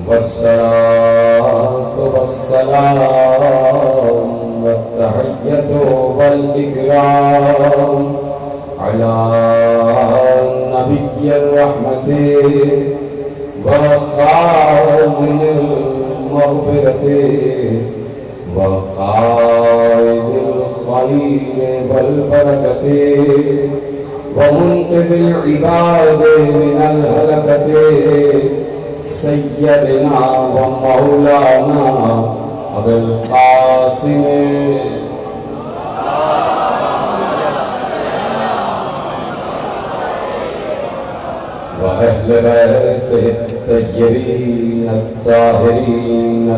والصلاة والسلام والتحية والإكرام على نبي الرحمة وخازن المغفرة وقائد الخير والبركة ومنقذ العباد من الهلكة سيدنا ومولانا أبي القاسم وأهل بيته الطيبين الطاهرين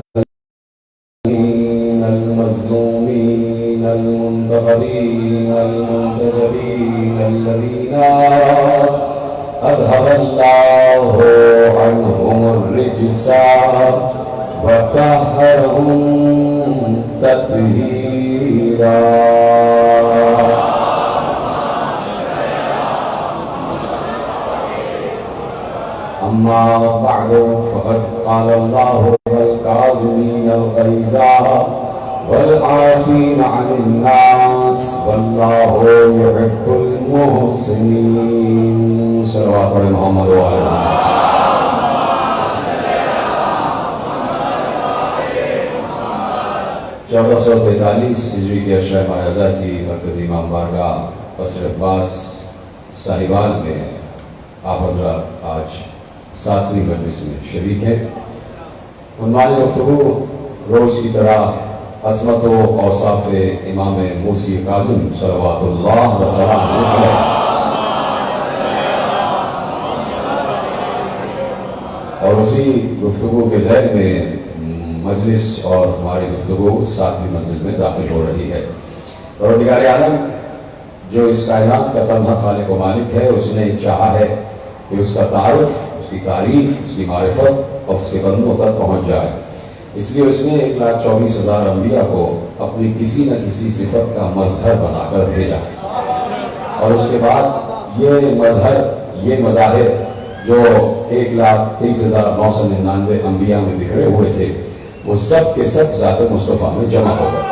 المظلومين المنتخبين المنتجبين الذين أذهب الله عنهم الرجس وطهرهم تطهيرا. أما بعد فقد قال الله والكاظمين الغيظ والعافين عن الناس والله يحب المحسنين. صلوات محمد وعلى آله. 1443 ہجری کے اشرح معراضہ کی مرکزی امام بارگاہ قصر عباس ساہیوال میں آپ حضرات آج 7ویں مجلس میں شریک ہیں. عنوان گفتگو روز کی طرح عظمت و اوصاف امام موسی کاظم صلوات اللہ وسلامہ علیہ. اور اسی گفتگو کے ذیل میں مجلس اور ہماری گفتگو 7ویں منزل میں داخل ہو رہی ہے. پروردگار عالم جو اس کائنات کا تنہا خالق و مالک ہے، اس نے چاہا ہے کہ اس کا تعارف، اس کی تعریف، اس کی معرفت اور اس کے بندوں تک پہنچ جائے. اس لیے اس نے 1,24,000 انبیاء کو اپنی کسی نہ کسی صفت کا مظہر بنا کر بھیجا. اور اس کے بعد یہ مظہر، یہ مظاہر جو 1,23,999 انبیاء میں بکھرے ہوئے تھے، وہ سب کے سب ذات مصطفیٰ میں جمع ہو گئے.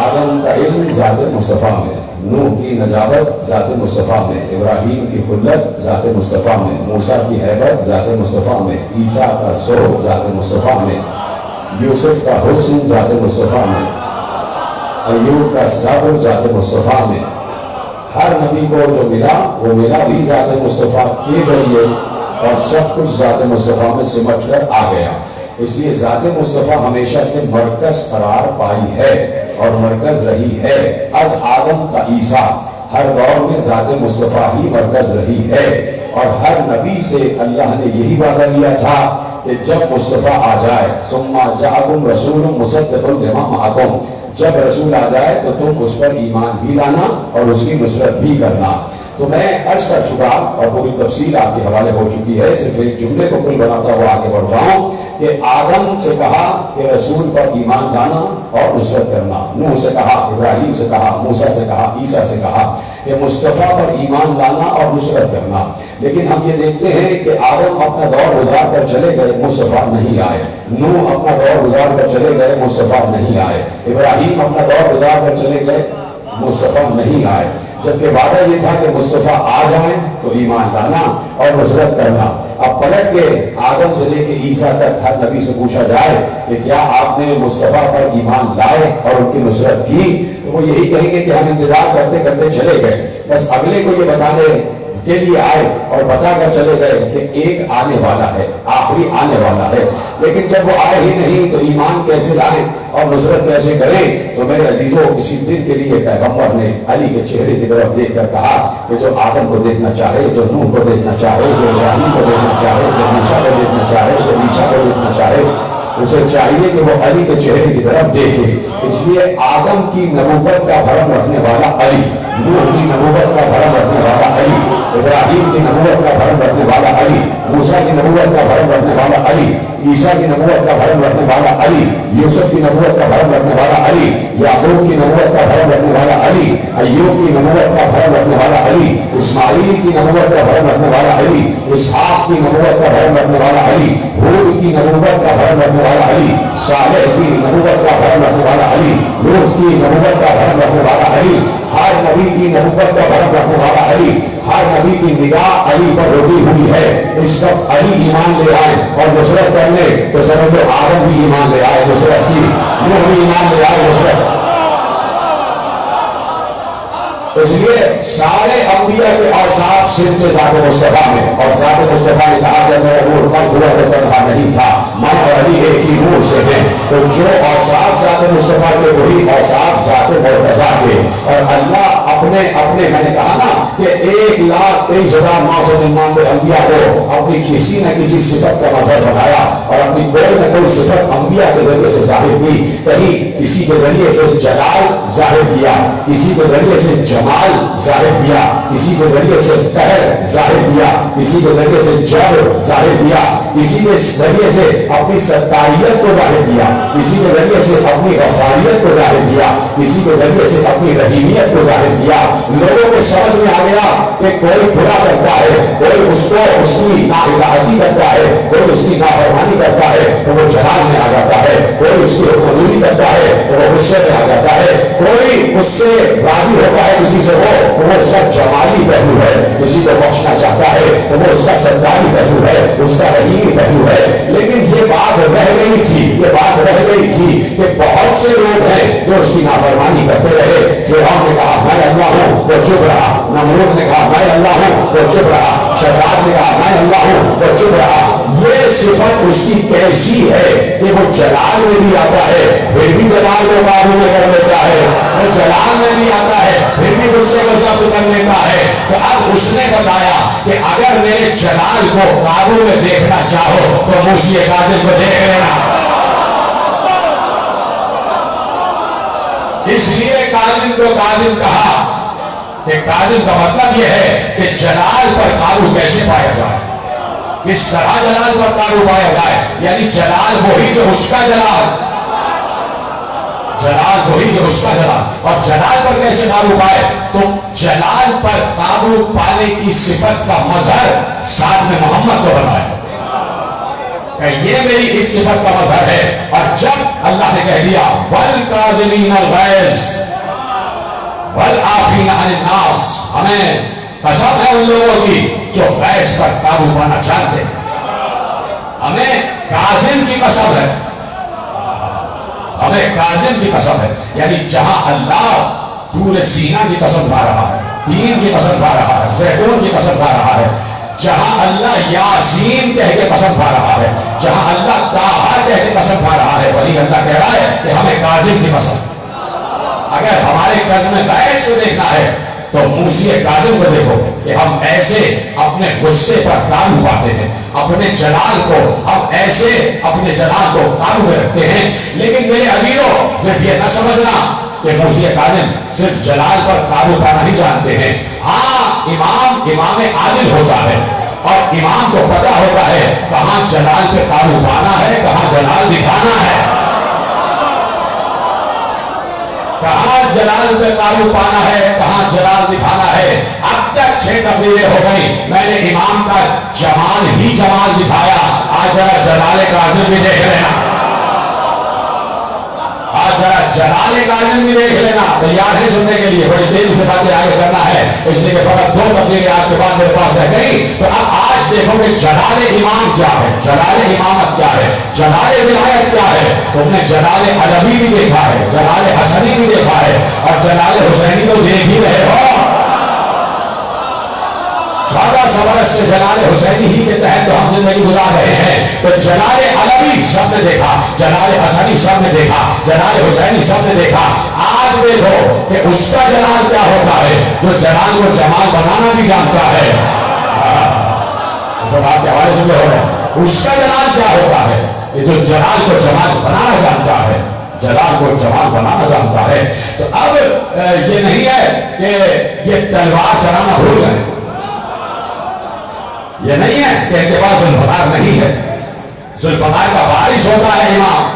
آدم کا علم ذات مصطفیٰ میں، نوح کی نجابت ذات مصطفیٰ میں، ابراہیم کی خلت ذات مصطفیٰ میں، موسیٰ کی حیبت ذات مصطفیٰ میں، عیسیٰ کا ذوق ذات مصطفیٰ میں، یوسف کا حسن ذات مصطفیٰ میں، ایوب کا صبر ذات مصطفیٰ میں. ہر نبی کو جو ملا وہ ملا بھی ذات مصطفیٰ کے ذریعے، اور سب کچھ ذات مصطفیٰ میں سمٹ کر آ گیا. اس لیے ذات مصطفیٰ ہمیشہ سے مرکز قرار پائی ہے اور مرکز رہی ہے. از آدم تا عیسیٰ ہر دور میں ذات مصطفیٰ ہی مرکز رہی ہے. اور ہر نبی سے اللہ نے یہی وعدہ لیا تھا کہ جب مصطفیٰ آ جائے، ثم جاءکم رسول مصدق لما معکم، جب رسول آ جائے تو تم اس پر ایمان بھی لانا اور اس کی نصرت بھی کرنا. تو میں عرض کر چکا اور پوری تفصیل آپ کے حوالے ہو چکی ہے. صرف ایک جملے کو کل بناتا ہوا آگے بڑھ جاؤں کہ آدم سے کہا کہ رسول پر ایمان لانا اور نصرت کرنا، نوح سے کہا، ابراہیم سے کہا، موسیٰ سے کہا، عیسیٰ سے کہا کہ مصطفیٰ پر ایمان لانا اور نصرت کرنا. لیکن ہم یہ دیکھتے ہیں کہ آدم اپنا دور گزار کر چلے گئے، مصطفیٰ نہیں آئے. نوح اپنا دور گزار کر چلے گئے، مصطفیٰ نہیں آئے. ابراہیم اپنا دور گزار کر چلے گئے، مصطفیٰ نہیں آئے. جبکہ وعدہ یہ تھا کہ مصطفیٰ آ جائیں تو ایمان لانا اور نصرت کرنا. اب پلٹ کے آدم سے لے کے عیسیٰ تک ہر نبی سے پوچھا جائے کہ کیا آپ نے مصطفیٰ پر ایمان لائے اور ان کی نصرت کی، تو وہ یہی کہیں گے کہ ہم انتظار کرتے کرتے چلے گئے. بس اگلے کو یہ بتانے کے لیے آئے اور بتا کر چلے گئے کہ ایک آنے والا ہے، آخری آنے والا ہے. لیکن جب وہ آئے ہی نہیں تو ایمان کیسے لائیں اور نصرت کیسے کریں؟ تو میرے عزیزوں، کسی دن کے لیے پیغمبر نے علی کے چہرے کی طرف دیکھ کر کہا کہ جو آدم کو دیکھنا چاہے، جو نوح کو دیکھنا چاہے، جو ابراہیم کو دیکھنا چاہے، جو موسیٰ کو دیکھنا چاہے، جو عیسیٰ کو دیکھنا چاہے، اسے چاہیے کہ وہ علی کے چہرے کی طرف دیکھے. اس لیے آدم کی نبوت کا بھرم رکھنے والا علی، نوح کی نبوت کا بھرم رکھنے والا علی، ابراہیم کی نبوت کا بھرم رکھنے والا علی، موسیٰ کی نبوت کا بھرم رکھنے والا علی، عیسیٰ کی نبوت کا بھرم رکھنے والا علی، یوسف کی نبوت کا بھرم رکھنے والا علی، یعقوب کی نبوت کا بھرم رکھنے والا علی، ایوب کی نبوت کا بھرم رکھنے والا علی، اسماعیل کی نبوت کا بھرم رکھنے والا علی، اسحاق کی نبوت کا بھرم رکھنے والا علی، ہود کی نبوت کا بھرم رکھنے والا علی، صالح کی نبوت کا بھرم رکھنے والا علی، لوط کی نبوت کا بھرم رکھنے والا علی، ہر نبی کی نبوت کا بھرم رکھنے والا علی، ہر نبی کی نگاہ علی پر رکی ہوئی ہے۔ اس وقت علی ایمان لے آئے اور نصرت کرنے تو سمجھ لو آدم بھی ایمان لے آئے نصرت کی، نوح بھی ایمان لے آئے نصرت۔ اس لیے سارے انبیاء کے اوصاف صرف ذات مصطفیٰ میں، اور ذات مصطفیٰ نے کہا کہ میں نور خلق ہوا تو تنہا نہیں تھا، میں اور علی ایک ہی نور سے ہیں۔ تو جو اوصاف ذات مصطفیٰ کے وہی اوصاف ذات مرتضیٰ کے، اور اللہ اپنے میں نے کہا نا کہ 1,23,999 انبیاء کو اپنی کسی نہ کسی صفت کا مظہر بنایا، اور اپنی کوئی نہ کوئی صفت انبیاء کے ذریعے سے ظاہر کی۔ کہیں کسی کے ذریعے سے جلال ظاہر کیا، کسی کے ذریعے سے جمال ظاہر کیا، کسی کے ذریعے سے قہر ظاہر کیا، کسی کے ذریعے سے جبر ظاہر کیا، کسی کے ذریعے سے اپنی ستائیت کو ظاہر کیا، کسی کے ذریعے سے اپنی غفاریت کو ظاہر کیا، کسی کے ذریعے سے اپنی رحیمیت کو ظاہر کیا۔ لوگوں کے سمجھ میں آ گیا کہ کوئی برا کرتا ہے، کوئی اس کو اس کی نااطاعتی کرتا ہے، کوئی اس کی نافرمانی کرتا ہے تو وہ جلال میں آ جاتا ہے، کوئی اس کی حکمرانی کرتا ہے تو وہ غصے میں آ جاتا ہے، کوئی اس سے راضی ہوتا ہے کسی سے وہ اس کا جمالی پہلو ہے، کسی کو بخشنا چاہتا ہے تو وہ اس کا سرکاری پہلو ہے، اس کا رحیمی پہلو ہے۔ لیکن یہ بات رہ گئی تھی، یہ بات رہ گئی تھی کہ بہت سے لوگ ہیں جو اس کی نافرمانی کرتے رہے۔ فرعون نے کہا میں اللہ ہوں، وہ چپ رہا۔ نمرود نے کہا میں اللہ ہوں، وہ چپ رہا۔ شداد نے کہا میں اللہ ہوں، وہ چپ رہا۔ یہ صفت اس کی کیسی ہے کہ وہ جلال میں بھی آتا ہے پھر بھی جلال کو قابو میں کر لیتا ہے، وہ جلال میں بھی آتا ہے پھر بھی غصے کو ضبط کر لیتا ہے۔ تو اب اس نے بتایا کہ اگر میرے جلال کو قابو میں دیکھنا چاہو تو موسی کاظم کو دیکھ لینا۔ اس لیے کاظم کو کاظم کہا کہ کاظم کا مطلب یہ ہے کہ جلال پر قابو کیسے پایا جائے، کس طرح جلال پر قابو پایا جائے، یعنی جلال وہی جو اس کا جلال، جلال وہی جو اس کا جلال، اور جلال پر کیسے قابو پائے؟ تو جلال پر قابو پانے کی صفت کا مظہر ساتھ میں محمد کو بنائے کہ یہ میری اس صفت کا مظہر ہے۔ اور جب اللہ نے کہہ دیا وَالْقَاظِمِينَ الْغَيْظَ وَالْعَافِينَ عَنِ النَّاسِ، ہمیں قسم ہے ان لوگوں کی جو غیظ پر قابو پانا چاہتے ہیں، ہمیں کاظم کی قسم ہے، ہمیں کاظم کی قسم ہے۔ یعنی جہاں اللہ طور سینہ کی قسم کھا رہا ہے، تین کی قسم کھا رہا ہے، زیتون کی قسم کھا رہا ہے، جہاں اللہ یاسین کہہ کے قسم کھا رہا ہے، جہاں اللہ طٰہٰ کہہ کے قسم کھا رہا ہے، وہی اللہ کہہ رہا ہے کہ ہمیں کاظم کی قسم۔ اگر ہمارے قسم غیظ کو دیکھنا ہے تو موسی کاظم کو دیکھو کہ ہم ایسے اپنے غصے پر قابو پاتے ہیں، اپنے جلال کو ہم ایسے اپنے جلال کو قابو میں رکھتے ہیں۔ لیکن میرے عزیزوں صرف یہ نہ سمجھنا کہ موسی کاظم صرف جلال پر قابو پانا ہی جانتے ہیں۔ ہاں امام عادل ہوتا ہے اور امام کو پتا ہوتا ہے کہاں جلال پہ قابو پانا ہے، کہاں جلال دکھانا ہے، کہاں جلال پہ قابو پانا ہے، کہاں جلال دکھانا ہے۔ اب تک 6 تقریریں ہو گئی، میں نے امام کا جمال ہی جمال دکھایا، آج ذرا جلال کاظم بھی دیکھ لینا، آج ذرا جلال کاظم بھی دیکھ لینا۔ تیار ہے سننے کے لیے؟ بڑی تیزی سے باتیں آگے کرنا ہے، اس لیے کہ فقط 2 تقریریں آج کے بعد میرے پاس رہ گئی۔ تو اب آج دیکھو کہ جلال امام کیا ہے، جلال امامت کیا ہے، جلال ولایت کیا ہے۔ تم نے جلال علوی بھی دیکھا ہے، جلال حسنی بھی دیکھا ہے، اور جلال حسینی تو دیکھ ہی رہے ہو۔ 14 برس سے جلال حسینی ہی کے تحت تو ہم زندگی گزار رہے ہیں۔ تو جلال علوی سب نے دیکھا، جلال حسنی سب نے دیکھا، جلال حسینی سب نے دیکھا۔ آج دیکھو کہ اس کا جلال کیا ہوتا ہے جو جلال کو جمال بنانا بھی جانتا ہے۔ سب آپ کے حوالے جملے ہو رہے ہیں، اس کا جلال کیا ہوتا ہے کہ جو جلال کو جمال بنانا جانتا ہے، جلال کو جمال بنانا جانتا ہے۔ تو اب یہ نہیں ہے کہ یہ تلوار چلانا بھول گئے، یہ نہیں ہے کہ اعتبار سے انفراد نہیں ہے۔ ذوالفقار کا وارث ہوتا ہے امام،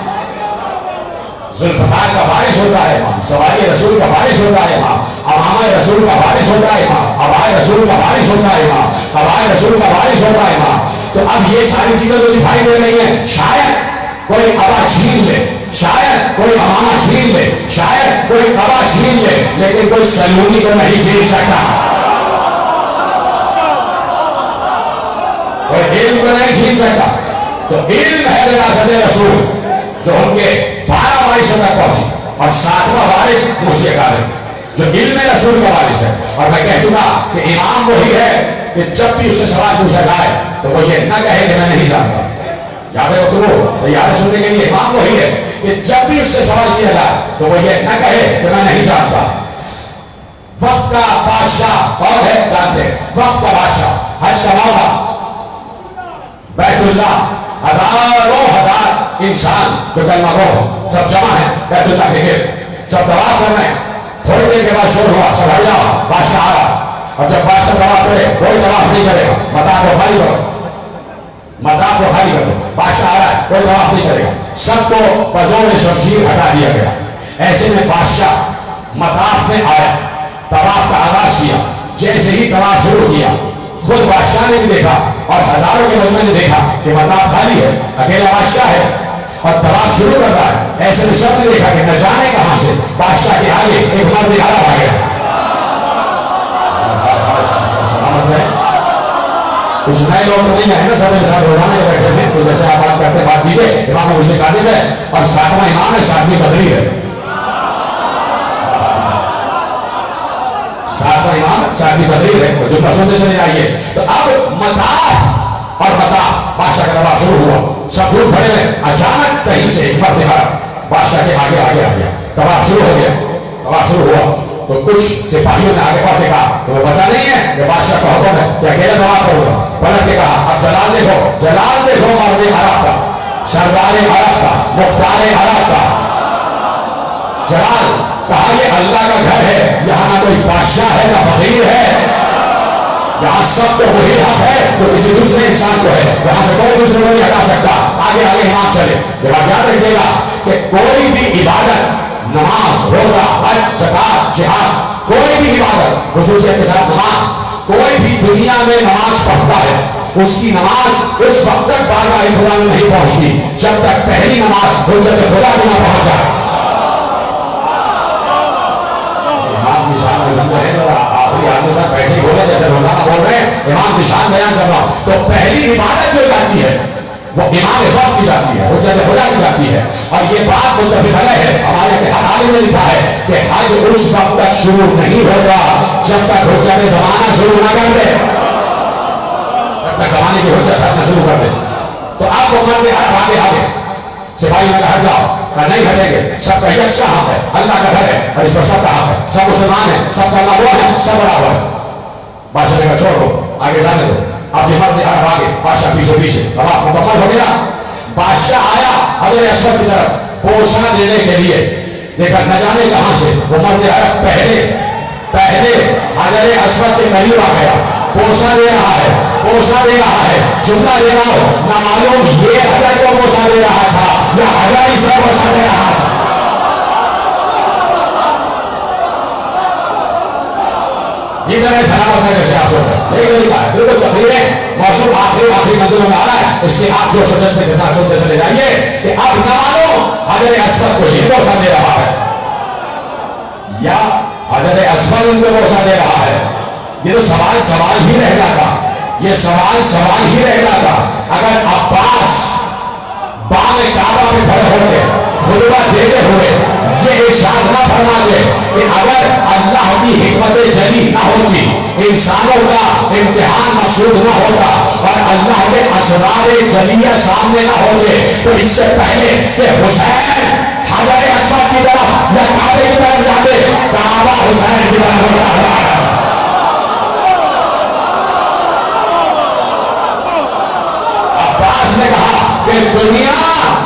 ذوالفقار کا وارث ہوتا ہے امام، سواری رسول کا وارث ہوتا ہے امام، امامہ رسول کا وارث ہوتا ہے امام، ابائے رسول کا وارث ہوتا ہے امام، ابائے رسول کا وارث ہوتا ہے امام۔ تو اب یہ ساری چیزیں تو دکھائی دے رہی ہیں، شاید کوئی ابا چھین لے، شاید کوئی امامہ چھین لے، شاید کوئی قبا چھین لے، لیکن کوئی سلونی کو نہیں چھین سکتا، کوئی علم کو نہیں چھین سکتا۔ تو علم ہے وراثت رسول جو ان کے 12 وارثوں تک پہنچی، اور 7واں وارث موسی کاظم جو علم رسول کا وارث ہے۔ اور میں کہہ چکا کہ امام وہی ہے کہ جب بھی اس سے سوال پوچھا جائے تو وہ یہ نہ کہے کہ میں نہیں جانتا، یاد ہے تو یاد سننے کے لیے امام وہی ہے کہ جب بھی اس سے سوال کیا جائے تو وہ یہ نہ کہے کہ میں نہیں جانتا۔ وقت کا بادشاہ کون ہے جانتے؟ وقت کا بادشاہ، حج کا موقع، بیت اللہ، ہزاروں ہزار انسان جو کلمہ گو ہو سب جمع ہے بیت اللہ کے گرد، سب طواف کر رہے ہیں۔ تھوڑی دیر کے بعد شور ہوا، سب ہٹ جاؤ، بادشاہ آ رہا۔ اور جب بادشاہ طواف کرے کوئی طواف نہیں کرے گا، مطاف کو خالی کرو، مطاف کو خالی کرو، بادشاہ آ رہا ہے کوئی طواف نہیں کرے گا، سب کو بزور شمشیر ہٹا دیا گیا۔ ایسے میں بادشاہ مطاف میں آیا، طواف کا آغاز کیا، جیسے ہی طواف شروع کیا خود بادشاہ نے بھی دیکھا اور ہزاروں کے مجمع نے دیکھا کہ مطاف خالی ہے، اکیلا بادشاہ ہے اور طواف شروع کر رہا ہے۔ ایسے میں سب نے دیکھا کہ نہ جانے کہاں سے بادشاہ کے آگے ایک مرد عرب آ گیا۔ سلامت ہے، کچھ نئے لوگ تو نہیں ہے نا، سب انسان روزانہ کے بیٹھے ہیں، تو جیسے آپ بات کرتے بات کیجیے، امام موسی کاظم ہے اور 7واں امام ہے، 7ویں تقریر ہے، 7واں امام 7ویں تقریر ہے، جو پسند چلے جائیے۔ تو اب مطاف اور مطاف بادشاہ کا طواف شروع ہوا، سب لوگ کھڑے ہیں، اچانک کہیں سے ایک مرد عرب بادشاہ کے آگے آگے آ گیا، طواف شروع ہو گیا، طواف شروع ہوا تو کچھ سپاہیوں نے آگے بڑھ کے کہا تو وہ پتہ نہیں ہے کہ بادشاہ کا حکم ہے کہ اکیلا طواف ہوگا، پلٹ کے کہا اب جلال دیکھو، جلال دیکھو مرد عرب کا، سردار عرب کا، مختار عرب کا جلال۔ کہا یہ اللہ کا گھر ہے، یہاں نہ کوئی بادشاہ ہے نہ فقیر ہے، یہاں سب کو وہی حق ہے جو کسی دوسرے انسان کو ہے، یہاں سے کوئی دوسرے کو نہیں ہٹا سکتا۔ آگے آگے امام چلے، یہ بات یاد رکھیے گا کہ کوئی بھی عبادت، نماز، روزہ، حج، زکات، جہاد، کوئی بھی عبادت، خصوصیت کے ساتھ نماز، کوئی بھی دنیا میں نماز پڑھتا ہے اس کی نماز اس وقت تک بارگاہ خدا میں نہیں پہنچتی جب تک پہلی نماز حجت خدا میں نہ پہنچ جائے۔ امام کی شان ہے، آخری آدمی تک پیسے بولے جیسے روزانہ بول رہے ہیں، امام کی شان بیان کر رہا ہوں۔ تو پہلی عبادت جو جاتی ہے وہ امام وقت کی جاتی ہے، حجت خدا کی جاتی ہے، اور یہ بات متفق علیہ ہے، ہمارے اتحاد عالم نے لکھا ہے کہ حج اس وقت تک شروع نہیں ہوگا جب تک حجت زمانہ شروع نہ کر دے، جب تک زمانے کی حجت کرنا شروع کر دے۔ تو آپ کو مرد عرب آگے آگے سپاہی میں ہٹ جاؤ، کہ نہیں ہٹیں گے، سب کا یکساں حق ہے، اللہ کا گھر ہے اور اس پر سب کا حق ہے، سب مسلمان ہیں، سب کا اللہ وہ ہے، سب برابر ہے۔ بادشاہ نے کہا چھوڑ دو، آگے جانے دو، اب یہ مرد عرب آگے، بادشاہ پیچھے پیچھے، طواف مکمل ہو گیا۔ بادشاہ آیا حضرت اسود کی طرف پوچھنا دینے کے لیے، دیکھا نہ جانے کہاں سے وہ مرد عرب پہلے حضرت اسود کے قریب آ گیا، پوچھنا دے رہا ہے، جملہ دے رہا ہو، نہ معلوم یہ حضرت کو پوچھنا دے رہا تھا یا حضرت اسود کو پوچھنا دے رہا تھا۔ یہ طرح سلامت ہے جیسے آپ سوچ رہے ہیں، لکھا ہے بالکل تقریریں موضوع آخری منزلوں میں آ رہا ہے، اس لیے آپ جو شجاعت کے ساتھ سنتے چلے جائیے کہ اب نہ معلوم حضرت اسود کو یہ پوچھا دے رہا ہے یا حضرت اسود ان کو پوچھا دے رہا ہے۔ یہ تو سوال ہی رہ جاتا، یہ سوال ہی رہ جاتا اگر عباس بام کعبہ میں کھڑے ہوتے خطبہ دیتے ہوئے یہ ارشاد نہ فرماتے کہ اگر اللہ کی حکمت جلی نہ ہوتی، انسانوں کا امتحان مقصود نہ ہوتا اور اللہ کے اسرار جلیہ سامنے نہ ہوتے، تو اس سے پہلے کہ حسین حجر اسود کی طرف یا کعبے کی طرف جاتے، کعبہ حسین کی طرف ہوتا ہے۔ عباس نے کہا کہ دنیا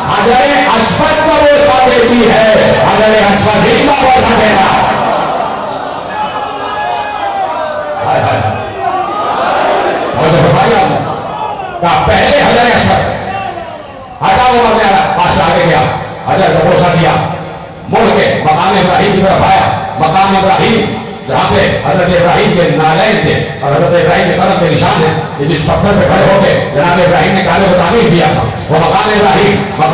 حجر اسود کا بوسہ دیتی ہے، حجر اسود ہی کا بوسہ دینا۔ پہلے حجر اسود وہ مرنے آ رہا. بادشاہ آگے گیا, حجر کو بوسہ دیا, مڑ کے مقام ابراہیم کی طرف آیا. مقام ابراہیم جہاں پہ حضرت ابراہیم کے نالین تھے اور حضرت ابراہیم کے قدم کے نشان ہیں, یہ جس پتھر پہ کھڑے ہو کے جناب ابراہیم نے کعبے کو تعمیر کیا تھا, وہ مقام ابراہیم اور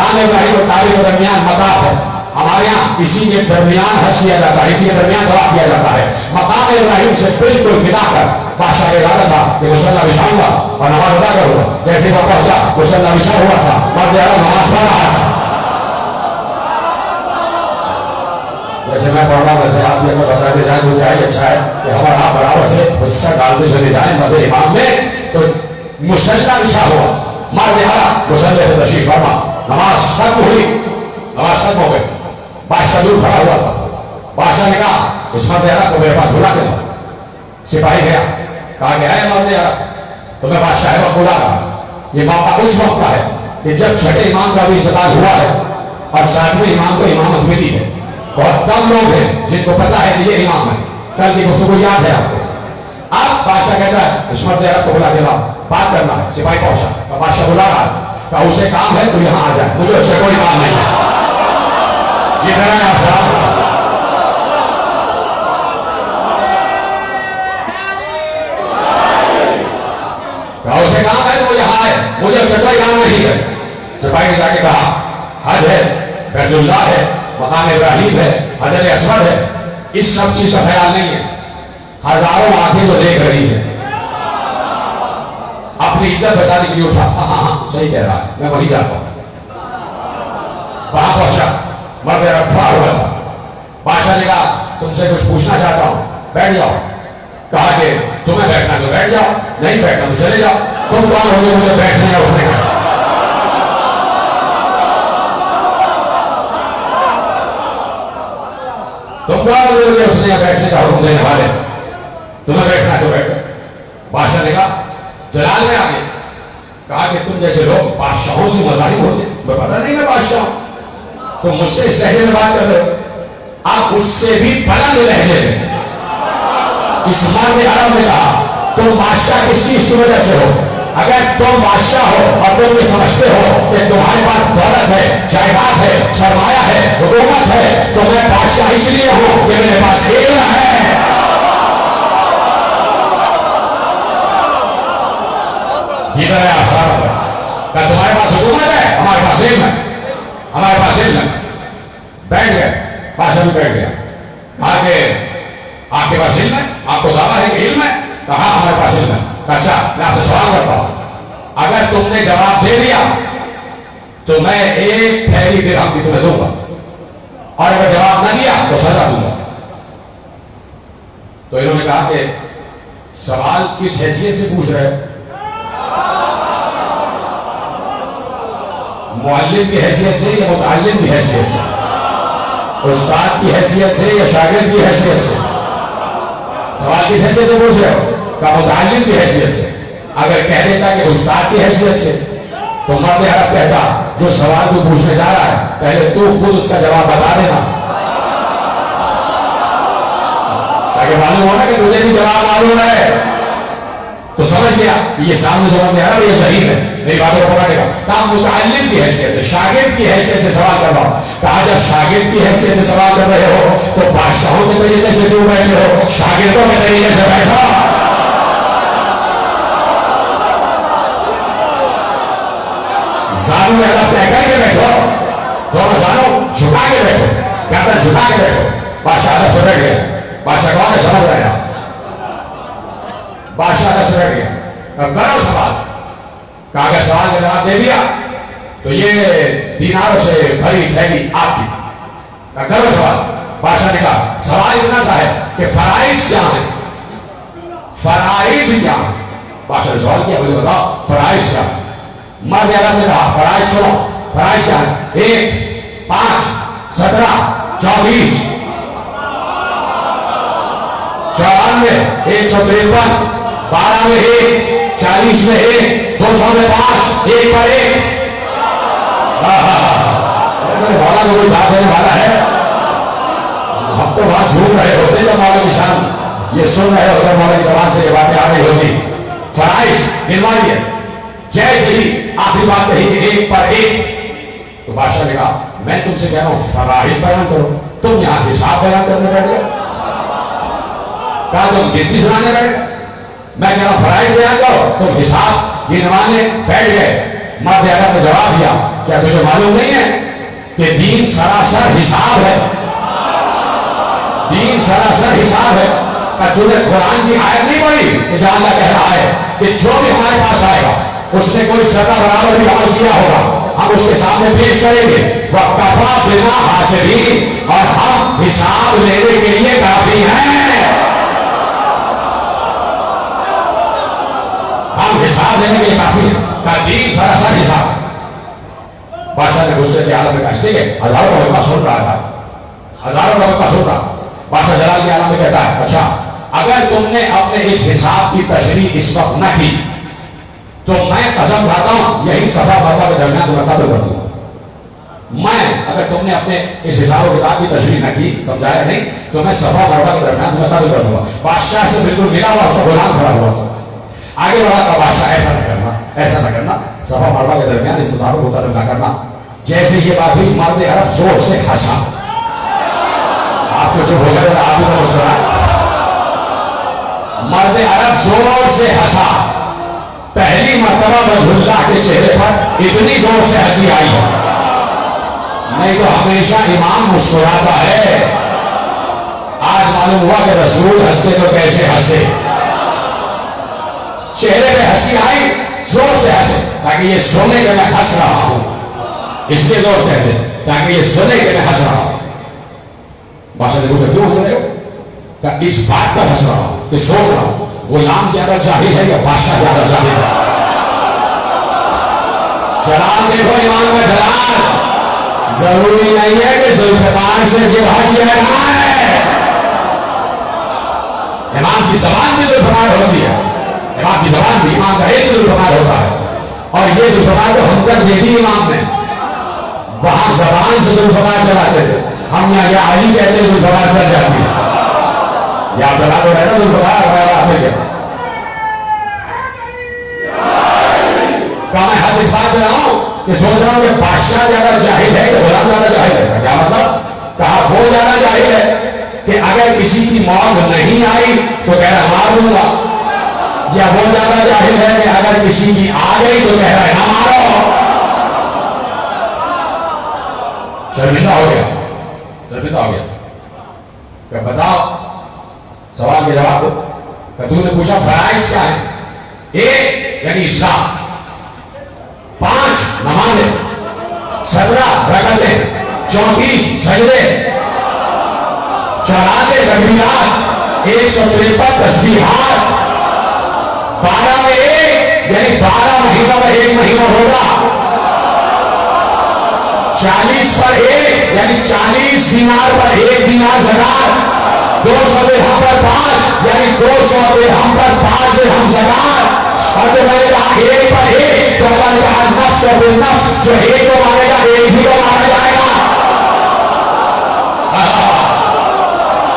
کعبے کے درمیان مطاف ہے. ہمارے یہاں اسی کے درمیان حج کیا جاتا ہے, اسی کے درمیان طواف کیا جاتا ہے. مقام ابراہیم سے بالکل ملا کر بادشاہ کا ارادہ تھا کہ مصلی بچھاؤں گا اور نماز ادا کروں گا. جیسے وہ پہنچا مصلی بچھا ہوا تھا, مرد عرب نماز پڑھ رہا تھا. جیسے میں پڑھ رہا ہوں ویسے آپ یہ بتاتے جائیں تو کیا ہی اچھا ہے کہ ہمارا برابر سے حصہ ڈالتے چلے جائیں مد امام میں. تو مصلی بچھا ہوا, مرد عرب مصلی پہ تشریف فرما, نماز ختم ہوئی, نماز ختم ہو گئی. بادشاہ دور کھڑا ہوا تھا. بادشاہ نے کہا اس مرد عرب کو میرے پاس بلا کے لاؤ. سپاہی گیا, کہا کہ اے مرد عرب تو میں بادشاہ وقت بلا رہا. یہ موقع اس وقت کا ہے کہ جب چھٹے امام کا بھی انتقال ہوا ہے اور ساتویں امام کو امامت ملی ہے. بہت کم لوگ ہیں جن کو پتا ہے کہ یہ امام ہے. کل کی گفتگو یاد ہے آپ کو. اب بادشاہ کہتا ہے اس مرد عرب کو بلا کے لاؤ, بات کرنا ہے. سپاہی پہنچا تو بادشاہ بلا رہا ہے, کہا اسے کام ہے تو یہاں آ جائے, مجھے اس سے کوئی کام نہیں ہے. یہ طرح ہے آپ صاحب, اسے کام ہے تو یہاں ہے, مجھے اس سے کوئی کام نہیں ہے. سپاہی نے جا کے کہا حج ہے, بیت اللہ ہے, مقام ابراہیم ہے, حجر اسود ہے, اس سب چیز کا خیال نہیں ہے. ہزاروں آنکھیں جو دیکھ رہی ہے, اپنی عزت بچانے کے لیے اٹھا. ہاں صحیح کہہ رہا ہے, میں وہی جاتا ہوں. وہاں پہنچا, مرد عرب کھڑا ہوا تھا. بادشاہ نے کہا تم سے کچھ پوچھنا چاہتا ہوں, بیٹھ جاؤ. کہا کہ تمہیں بیٹھنا تو بیٹھ جاؤ, نہیں بیٹھنا تو چلے جاؤ. تم کون ہو گے مجھے بیٹھنے یا اٹھنے کا؟ تم کون ہو گے مجھے اٹھنے یا بیٹھنے کا حکم دینے والے؟ تمہیں بیٹھنا تو بیٹھو. بادشاہ نے کہا جلال میں آگے, کہا کہ تم جیسے لوگ بادشاہوں سے مظاہر ہوتے, میں پتہ نہیں میں بادشاہ ہوں, تم مجھ سے اس لہجے میں بات کر رہے ہو. آپ اس سے بھی بلند لہجے میں اس مرد عرب نے کہا تم بادشاہ کس چیز کی وجہ سے ہو؟ اگر تم بادشاہ ہو اور تم یہ سمجھتے ہو کہ تمہارے پاس دولت ہے, جائیداد ہے, سرمایہ ہے, حکومت ہے, تو میں بادشاہ اس لیے ہوں کہ میرے پاس علم ہے. جیتا ہے آپ صاحب, کہ تمہارے پاس حکومت ہے, ہمارے پاس علم ہے, ہمارے پاس علم ہے. بیٹھ گئے, بادشاہ بھی بیٹھ گیا. کہا کہ آپ کے پاس علم ہے, آپ کو دعویٰ ہے کہ علم ہے؟ کہا ہمارے پاس علم ہے. اچھا میں آپ سے سوال کرتا ہوں, اگر تم نے جواب دے دیا تو میں 1 تھیلی درہم کی تمہیں دوں گا, اور اگر جواب نہ دیا تو سزا دوں گا. تو انہوں نے کہا کہ سوال کس حیثیت سے پوچھ رہے, معلم کی حیثیت سے یا متعلم کی حیثیت سے, استاد کی حیثیت سے یا شاگرد کی حیثیت سے؟ سوال کس حیثیت سے پوچھ رہے ہو؟ کہ متعلم کی حیثیت سے. اگر کہہ دیتا کہ استاد کی حیثیت سے تو مرد عرب کہتا جو سوال تو پوچھنے جا رہا ہے پہلے تو خود اس کا جواب بتا دینا, تاکہ معلوم ہونا کہ تجھے بھی جواب معلوم ہے. تو سمجھ گیا یہ سامنے جو مرد عرب یہ صحیح ہے, میری باتوں کو پکڑے گا. کہا متعلم کی حیثیت سے, شاگرد کی حیثیت سے سوال کر رہا ہوں. کہا جب شاگرد کی حیثیت سے سوال کر رہے ہو تو بادشاہوں کے طریقے سے کیوں بیٹھے ہو, شاگردوں کے طریقے سے بیٹھا. زانوں میں عرب طے کر کے بیٹھو, دونوں زانوں جھکا کے بیٹھو, گردن جھکا کے بیٹھو. بادشاہ عرب سے بیٹھ گیا. بادشاہ کون ہے سمجھ رہے ہیں؟ بادشاہ عرب سے بیٹھ گیا. کرو سوال. کہا اگر سوال کا جواب دے دیا تو یہ دیناروں سے بھری تھیلی آپ کی. کرو سوال. بادشاہ نے کہا سوال اتنا سا ہے کہ فرائض کیا ہیں, فرائض کیا ہیں؟ بادشاہ نے سوال کیا مجھے بتاؤ فرائض کیا ہیں. مرد عرب نے کہا فرائض سنو, فرائض کیا ہے؟ 1, 5, 17, 24, 94, 153, 12 میں 1, 40 میں 1, 200 میں 5, 1 پر 1. مولا کو کوئی بات دینے والا ہے؟ ہم تو وہاں جھوم رہے ہوتے جب مولا کی شان یہ سن رہے ہوتے, مولا کی زبان سے یہ باتیں آ رہی ہوتی. فرائض گنوائیے, جیسے ہی آخری بات کہی کہ 1 پر 1, تو بادشاہ نے کہا میں تم سے کہہ رہا ہوں فرائض بیان کرو، تم یہاں حساب بیان کرنے بیٹھ گئے. کہا تم گنتی سنانے بیٹھ گئے، میں کہہ رہا ہوں فرائض بیان کرو، تم حساب گنوانے بیٹھ گئے. مرد عرب نے جواب دیا کیا تجھے معلوم نہیں ہے کہ دین سراسر حساب ہے، دین سراسر حساب ہے. تجھے قرآن کی آیت نہیں پڑھی کہ جہاں اللہ کہہ رہا ہے کہ جو بھی ہمارے پاس آئے گا اس نے کوئی سزا برابر بھی عمل کیا ہوگا ہم اس کے سامنے پیش کریں گے. وَقَفَا بِنَا حَاسِبِينَ، اور ہم حساب لینے کے لیے کافی ہیں، ہم حساب لینے کے لیے کافی ہیں. کا دین سراسر حساب. بادشاہ نے غصے کی حالت میں کہا ٹھیک ہے، ہزاروں لوگوں کا سن رہا تھا، ہزاروں لوگوں کا سن رہا. بادشاہ جلال کی حالت میں کہتا ہے اچھا اگر تم نے اپنے اس حساب کی تشریح اس وقت نہ کی تو میں قسم کھاتا ہوں یہی صفا مروا کے درمیان تمہیں قتل کر دوں. میں اگر تم نے اپنے اس حساب و کتاب کی تشریح نہ کی، سمجھایا نہیں، تو میں صفا مروا کے درمیان تمہیں قتل کر دوں گا. بادشاہ سے بالکل ملا ہوا اس کا غلام کھڑا ہوا تھا. آگے بڑھا کر بادشاہ ایسا نہ کرنا، ایسا نہ کرنا، صفا مروا کے درمیان اس مسافر کو قتل نہ کرنا. جیسے یہ بات ہوئی مرد عرب زور سے ہنسا. آپ کو جو ہو گیا آپ بھی تو مسکرا. مرد عرب زور سے ہنسا. پہلی مرتبہ وجہ اللہ کے چہرے پر اتنی زور سے ہنسی آئی ہے، نہیں تو ہمیشہ امام مسکراتا ہے. آج معلوم ہوا کہ رسول ہنستے تو کیسے ہنسے. چہرے پہ ہنسی آئی، زور سے ہنسے تاکہ یہ سنے کہ میں ہنس رہا ہوں، اس لیے زور سے ہنسے تاکہ یہ سنے کہ میں ہنس رہا ہوں. بادشاہ نے پوچھا کیوں ہنس رہے ہو؟ کہ اس بات پر ہنس رہا ہوں کہ سوچ رہا ہوں غلام زیادہ جاہل ہے یا بادشاہ زیادہ جاہل ہے. جلال دیکھو امام کا جلال. ضروری نہیں ہے کہ ذوالفقار سے ذبح کیا جائے. امام کی زبان بھی ذوالفقار ہوتی ہے، امام کی زبان بھی، امام کا ایک ذوالفقار ہوتا ہے. اور یہ ذوالفقار کو ہم تک دے دی امام نے. وہاں زبان سے ذوالفقار چلاتے تھے، ہم یہاں یا علی کہتے ہیں ذوالفقار چل جاتی ہے. یا چلا تو رہنا ذوالفقار ہمارا آپ نے کیا کہا. میں ہر اس بات پہ رہا ہوں کہ سوچ رہا ہوں کہ بادشاہ زیادہ جاہل ہے کہ غلام زیادہ جاہل ہے. کیا مطلب؟ کہا وہ زیادہ جاہل ہے کہ اگر کسی کی موت نہیں آئی تو کہہ رہا مار دوں گا، یا وہ زیادہ جاہل ہے کہ اگر کسی کی آ گئی تو کہہ رہا ہے نہ مارو. شرمندہ ہو گیا، شرمندہ ہو گیا. کہ بتاؤ سوال کے جواب دو. کہ تم نے پوچھا فرائض کیا ہے؟ ایک یعنی اسلام، 5 نمازیں، 17 رکعتیں، 34 سجدے، 74 تکبیرات، 153 تسبیحات، 12 میں 1 یعنی 12 مہینوں میں 1 مہینہ روزہ، 40 پر 1 یعنی 40 دینار پر 1 دینار زکات، 200 درہم پر 5 یعنی 200 درہم پر 5 درہم زکات. اور جو میں نے کہا 1 پر 1 تو اللہ نے کہا نفس و بالنفس، جو 1 کو مارے گا 1 ہی کو مارا جائے گا.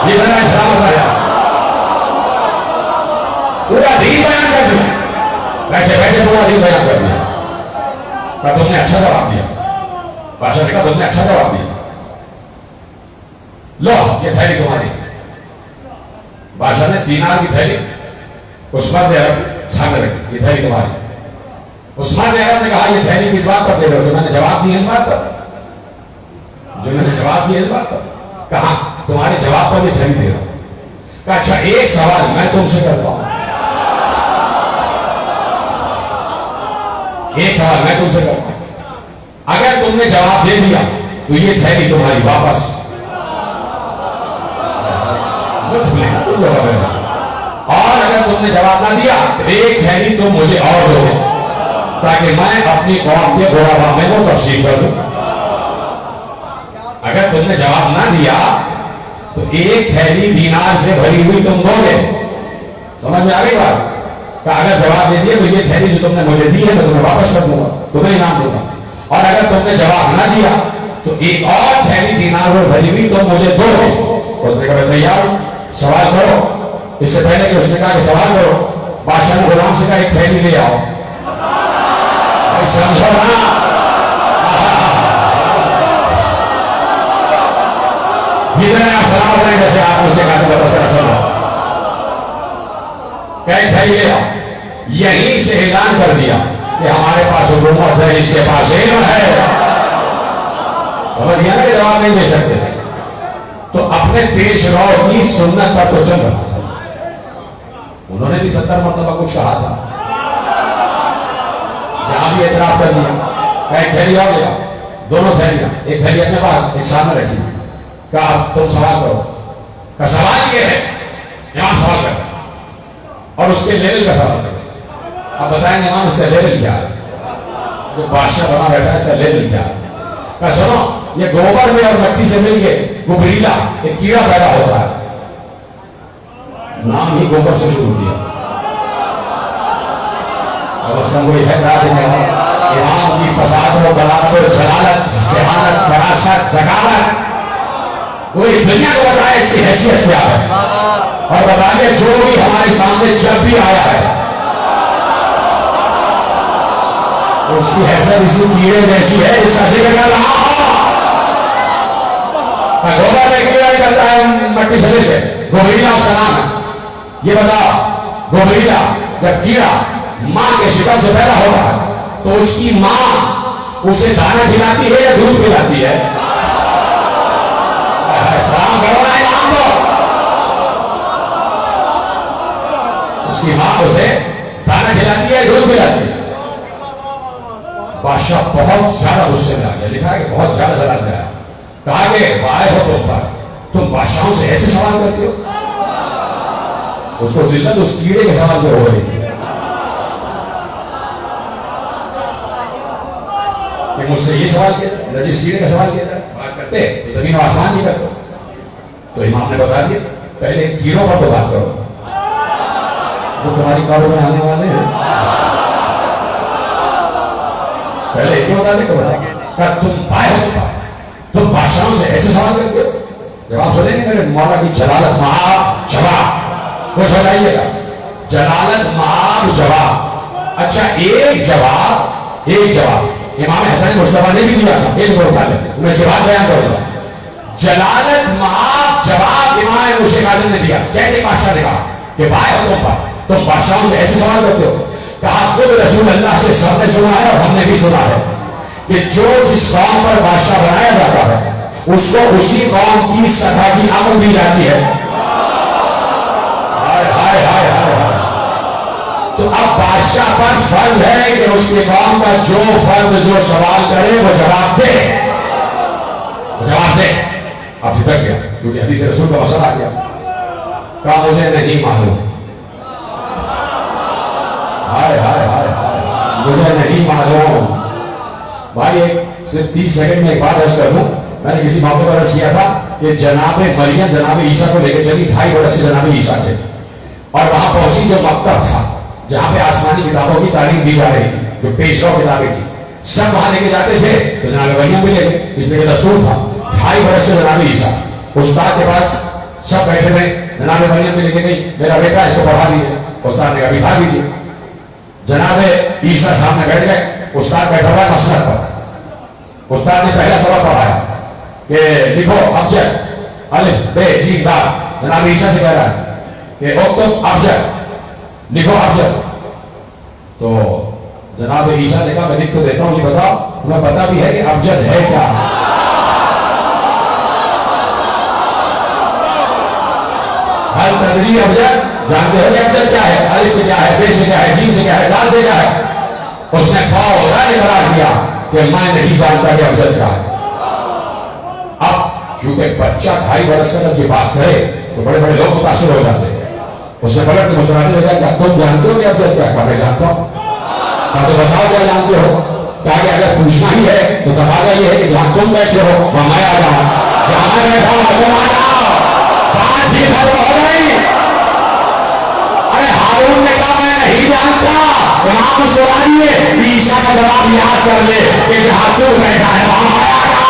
یہ بنا اسلام بتایا، پورا دین بیان کر دیا، ویسے ویسے پورا دین بیان کر دیا. کہا تم نے اچھا جواب دیا. بادشاہ نے کہا تم نے اچھا جواب دیا، لو یہ تھیلی تمہاری. بادشاہ نے دینار کی تھیلی اس مرد عرب سامنے رکھی، یہ تھیلی تمہاری. اس مرد عرب نے کہا یہ تھیلی کس بات پر دے رہے ہو؟ جو میں نے جواب دی اس بات پر، جو میں نے جواب دی اس بات پر. کہا تمہارے جواب پر یہ تھیلی دے رہا ہوں. کہا اچھا ایک سوال میں تم سے کرتا ہوں، ایک سوال میں تم سے کرتا ہوں. اگر تم نے جواب دے دیا تو یہ تھیلی تمہاری واپس. اور اگر تم نے جواب نہ دیا تو ایک تھیلی تم مجھے اور دو تاکہ میں اپنی قوم کے غربا میں وہ تقسیم کر دوں. اگر تم نے جواب نہ دیا تو ایک تھیلی دینار سے بھری ہوئی تم دو گے. سمجھ میں آ گئی بات؟ کہ اگر جواب دے دیا تو یہ تھیلی جو تم نے مجھے دی ہے میں تمہیں واپس کر دوں گا، تمہیں انعام دوں گا. اور اگر تم نے جواب نہ دیا تو ایک اور تھیلی دینار میں بھری ہوئی تم مجھے دو گے. اس نے کہا میں تیار ہوں، سوال کرو. اس سے پہلے کہ اس نے کہا کہ سوال کرو، بادشاہ نے غلام سے کہا ایک تھیلی لے آؤ. سمجھو نا، جواب دیں جیسے آپ مجھ سے کہا سے بتا سر سنو کہتے یہیں سے اعلان کر دیا کہ ہمارے پاس حکومت ہے، اس کے پاس علم ہے. سمجھ گیا نا کہ جواب نہیں دے سکتے تھے. تو اپنے پیش رو کی سنت پر تو چل رہا تھا. انہوں نے بھی 70 مرتبہ کچھ کہا تھا، یہاں بھی اعتراف کر دیا. ایک تھیلی ہو گیا، دونوں تھیلیاں، ایک تھیلی اپنے پاس ایک سامنے رکھی. کہا تم سوال کرو. کا سوال یہ ہے، امام سوال کرتا اور اس کے لیول کا سوال کرتا. اب بتائیں گے امام اس کا لیول کیا ہے، جو بادشاہ بنا بیٹھا ہے اس کا لیول کیا ہے. کہا سنو، یہ گوبر میں اور مٹی سے مل کے گبریلا ایک کیڑا پیدا ہوتا ہے. نام ہی گوبر سے شروع کیا. اب اس کا کوئی ہے داد نہیں. امام کی فساد و بلاغت و جلالت، ذہانت، فراست، ذکاوت، کوئی دنیا کو بتائے اس کی حیثیت کیا ہے. اور بتائیے جو بھی ہمارے سامنے جب بھی آیا ہے اس کی حیثیت اسی کیڑے جیسی ہے اس کا ذکر کر رہا ہوں. گوبر میں کیڑا نکلتا ہے مٹی سے مل کے، گوبریلا اس کا نام ہے. یہ بتا، گوبریلا جب کیڑا ماں کے شکم سے پیدا ہوتا ہے تو اس کی ماں اسے دانا کھلاتی ہے یا دودھ پلاتی ہے؟ سلام کرو نا امام کو. اس کی ماں اسے دانا کھلاتی ہے، دودھ پلاتی ہے. بادشاہ بہت زیادہ غصے میں آ گیا. لکھا ہے کہ بہت زیادہ جلال گیا. کہا کہ بائے ہو تم پر، تم بادشاہوں سے ایسے سوال کرتے ہو. اس کو ذلت اس کیڑے کے سوال پہ ہو رہی تھی کہ مجھ سے یہ سوال کیا تھا، جس کیڑے کا سوال کیا تھا بات کرتے تو زمین و آسمان نہیں کرتے. تو امام نے بتا دیا پہلے کیڑوں پر تو بات کرو جو تمہاری کاروں میں آنے والے ہیں. پہلے کیوں بتا دے کہ تم پائے ہو، تم بادشاہوں سے ایسے سوال کرتے ہو. جب آپ سنیں گے میرے مولا کی جلالت مآب جواب، خوش ہو جائیے گا. جلالت مآب جواب. اچھا ایک جواب امام حسن مصطفیٰ نے بھی دیا تھا. ایک بڑھ ڈالے میں سے بات بیان کروں گا. جلالت مآب جواب امام موسیٰ کاظم نے دیا. جیسے بادشاہ نے کہا کہ بھائی ہو تم پر، تم بادشاہوں سے ایسے سوال کرتے ہو. کہا خود رسول اللہ سے سب نے سنا ہے اور ہم نے بھی سنا ہے کہ جو جس قوم پر بادشاہ بنایا جاتا ہے اس کو اسی قوم کی سطح کی عقل دی جاتی ہے. ہائے ہائے ہائے ہائے. تو اب بادشاہ پر فرض ہے کہ اس کے قوم کا جو فرد جو سوال کرے وہ جواب دے. اب جھٹک گیا کیونکہ حدیث رسول کا مسئلہ آ گیا. کہا مجھے نہیں معلوم. ہائے ہائے ہائے ہائے، مجھے نہیں معلوم. بھائی صرف 30 سیکنڈ میں ایک بات عرض کر دوں. میں نے کسی موقع پر عرض کیا تھا کہ جناب مریم جناب عیسیٰ کو لے کے چلی 2.5 برس سے جناب عیسیٰ تھے اور وہاں پہنچی جو مکتب تھا جہاں پہ آسمانی کتابوں کی تعلیم دی جا رہی تھی، جو پیشوا کتابیں تھی سب وہاں لے کے جاتے تھے. تو جناب مریم بھی لے گئے، اس لیے یہ دستور تھا. 2.5 برس سے جناب عیسیٰ استاد کے پاس سب بیٹھے ہوئے. جناب مریم بھی لے کے گئی، میرا بیٹا اس کو پڑھا دیجیے. استاد نے کہا بٹھا دیجیے. جناب عیسیٰ سامنے بیٹھ گئے، استاد بیٹھا ہوا ہے مسند پر. استاد نے پہلا سبق پڑھایا کہ لکھو ابجد الف ب ج د. جناب عیسیٰ سے کہہ رہا ہے کہ اکتب ابجد، لکھو ابجد. تو جناب عیسیٰ نے کہا میں لکھ تو دیتا ہوں، یہ بتاؤ تمہیں پتا بھی ہے کہ ابجد ہے کیا؟ ہر تدری ابجد جانتے ہو کہ ابجد کیا ہے؟ الف سے کیا ہے، ب سے کیا ہے، جیم سے کیا ہے، دال سے کیا ہے؟ اس نے فوراً اقرار کیا کہ میں نہیں جانتا کہ ابجد کیا ہے. اب چونکہ بچہ 2.5 برس کا جب یہ بات کرے تو بڑے بڑے لوگ متاثر ہو جاتے ہیں. اس نے پلٹ کے مسکراتے ہوئے کہا کہ تم جانتے ہو کہ ابجد کیا ہے؟ میں جانتا ہوں. کہا تو بتاؤ کیا جانتے ہو؟ کہا کہ اگر پوچھنا ہی ہے تو تقاضا یہ ہے کہ جہاں تم بیٹھے ہو وہاں میں آ جاؤں، جہاں میں بیٹھا ہوں وہاں تم آ جاؤ. بات ہی ختم ہو گئی. ارے ہارون نے کہا میں نہیں جانتا. امام مسلمانیے عیسیٰ کا جواب یاد کر لے کہ جہاں تو بیٹھا ہے وہاں میں آ جاؤ.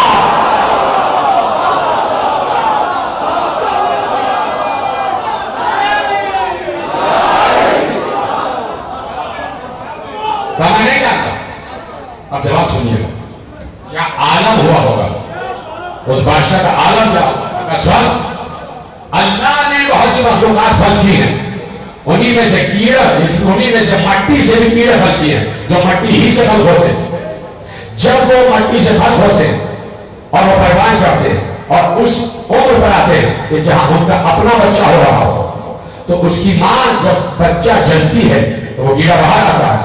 کہا میں نہیں جانتا. اب جواب سنیے گا کیا عالم ہوا ہوگا اس بادشاہ کا. عالم کیا ہوگا؟ اللہ نے بہت سی مخلوقات خلق کی ہیں، انہی میں سے کیڑا، انہی میں سے مٹی سے بھی کیڑے خلق کیے ہیں جو مٹی ہی سے خلق ہوتے ہیں۔ جب وہ مٹی سے خلق ہوتے ہیں اور وہ پروان چڑھتے ہیں اور اس عمر پر آتے ہیں کہ جہاں ان کا اپنا بچہ ہو رہا ہو، تو اس کی ماں جب بچہ جنتی ہے تو وہ کیڑا باہر آتا ہے،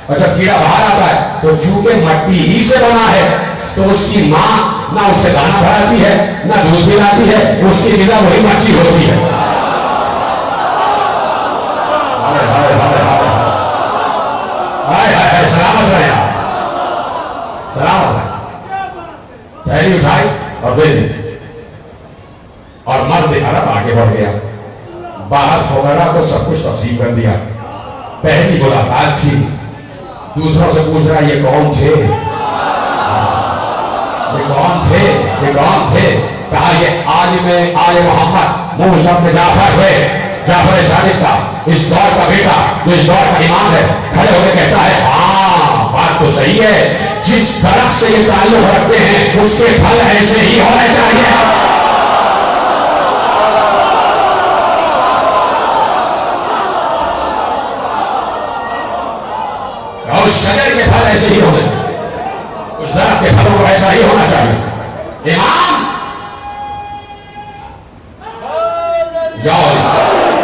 اور جب کیڑا باہر آتا ہے تو چونکہ مٹی ہی سے بنا ہے تو اس کی ماں نہ اسے دانا بھراتی ہے نہ دودھ پلاتی ہے، اس کی غذا وہی مٹی ہوتی ہے۔ سلامت رہے آپ، سلامت رہے۔ تھیلی اٹھائی اور دے دی، اور مرد عرب آگے بڑھ گیا، باہر فقراء کو سب کچھ تقسیم کر دیا۔ پہلی ملاقات تھی، دوسروں سے پوچھ رہا یہ کون تھے، یہ کون تھے، یہ کون تھے؟ کہا یہ عالم آل محمد موسیٰ بن جعفر ہے، جعفر صادق کا، اس دور کا بیٹا جو اس دور کا امام ہے۔ کھڑے ہو کے کہتا ہے ہاں بات تو صحیح ہے، جس طرف سے یہ تعلق رکھتے ہیں اس کے پھل ایسے ہی ہونے چاہیے۔ اس شجر کے پھل ایسے ہی ہونے چاہیے، اس درخت کے پھلوں کو ایسا ہی ہونا چاہیے۔ امام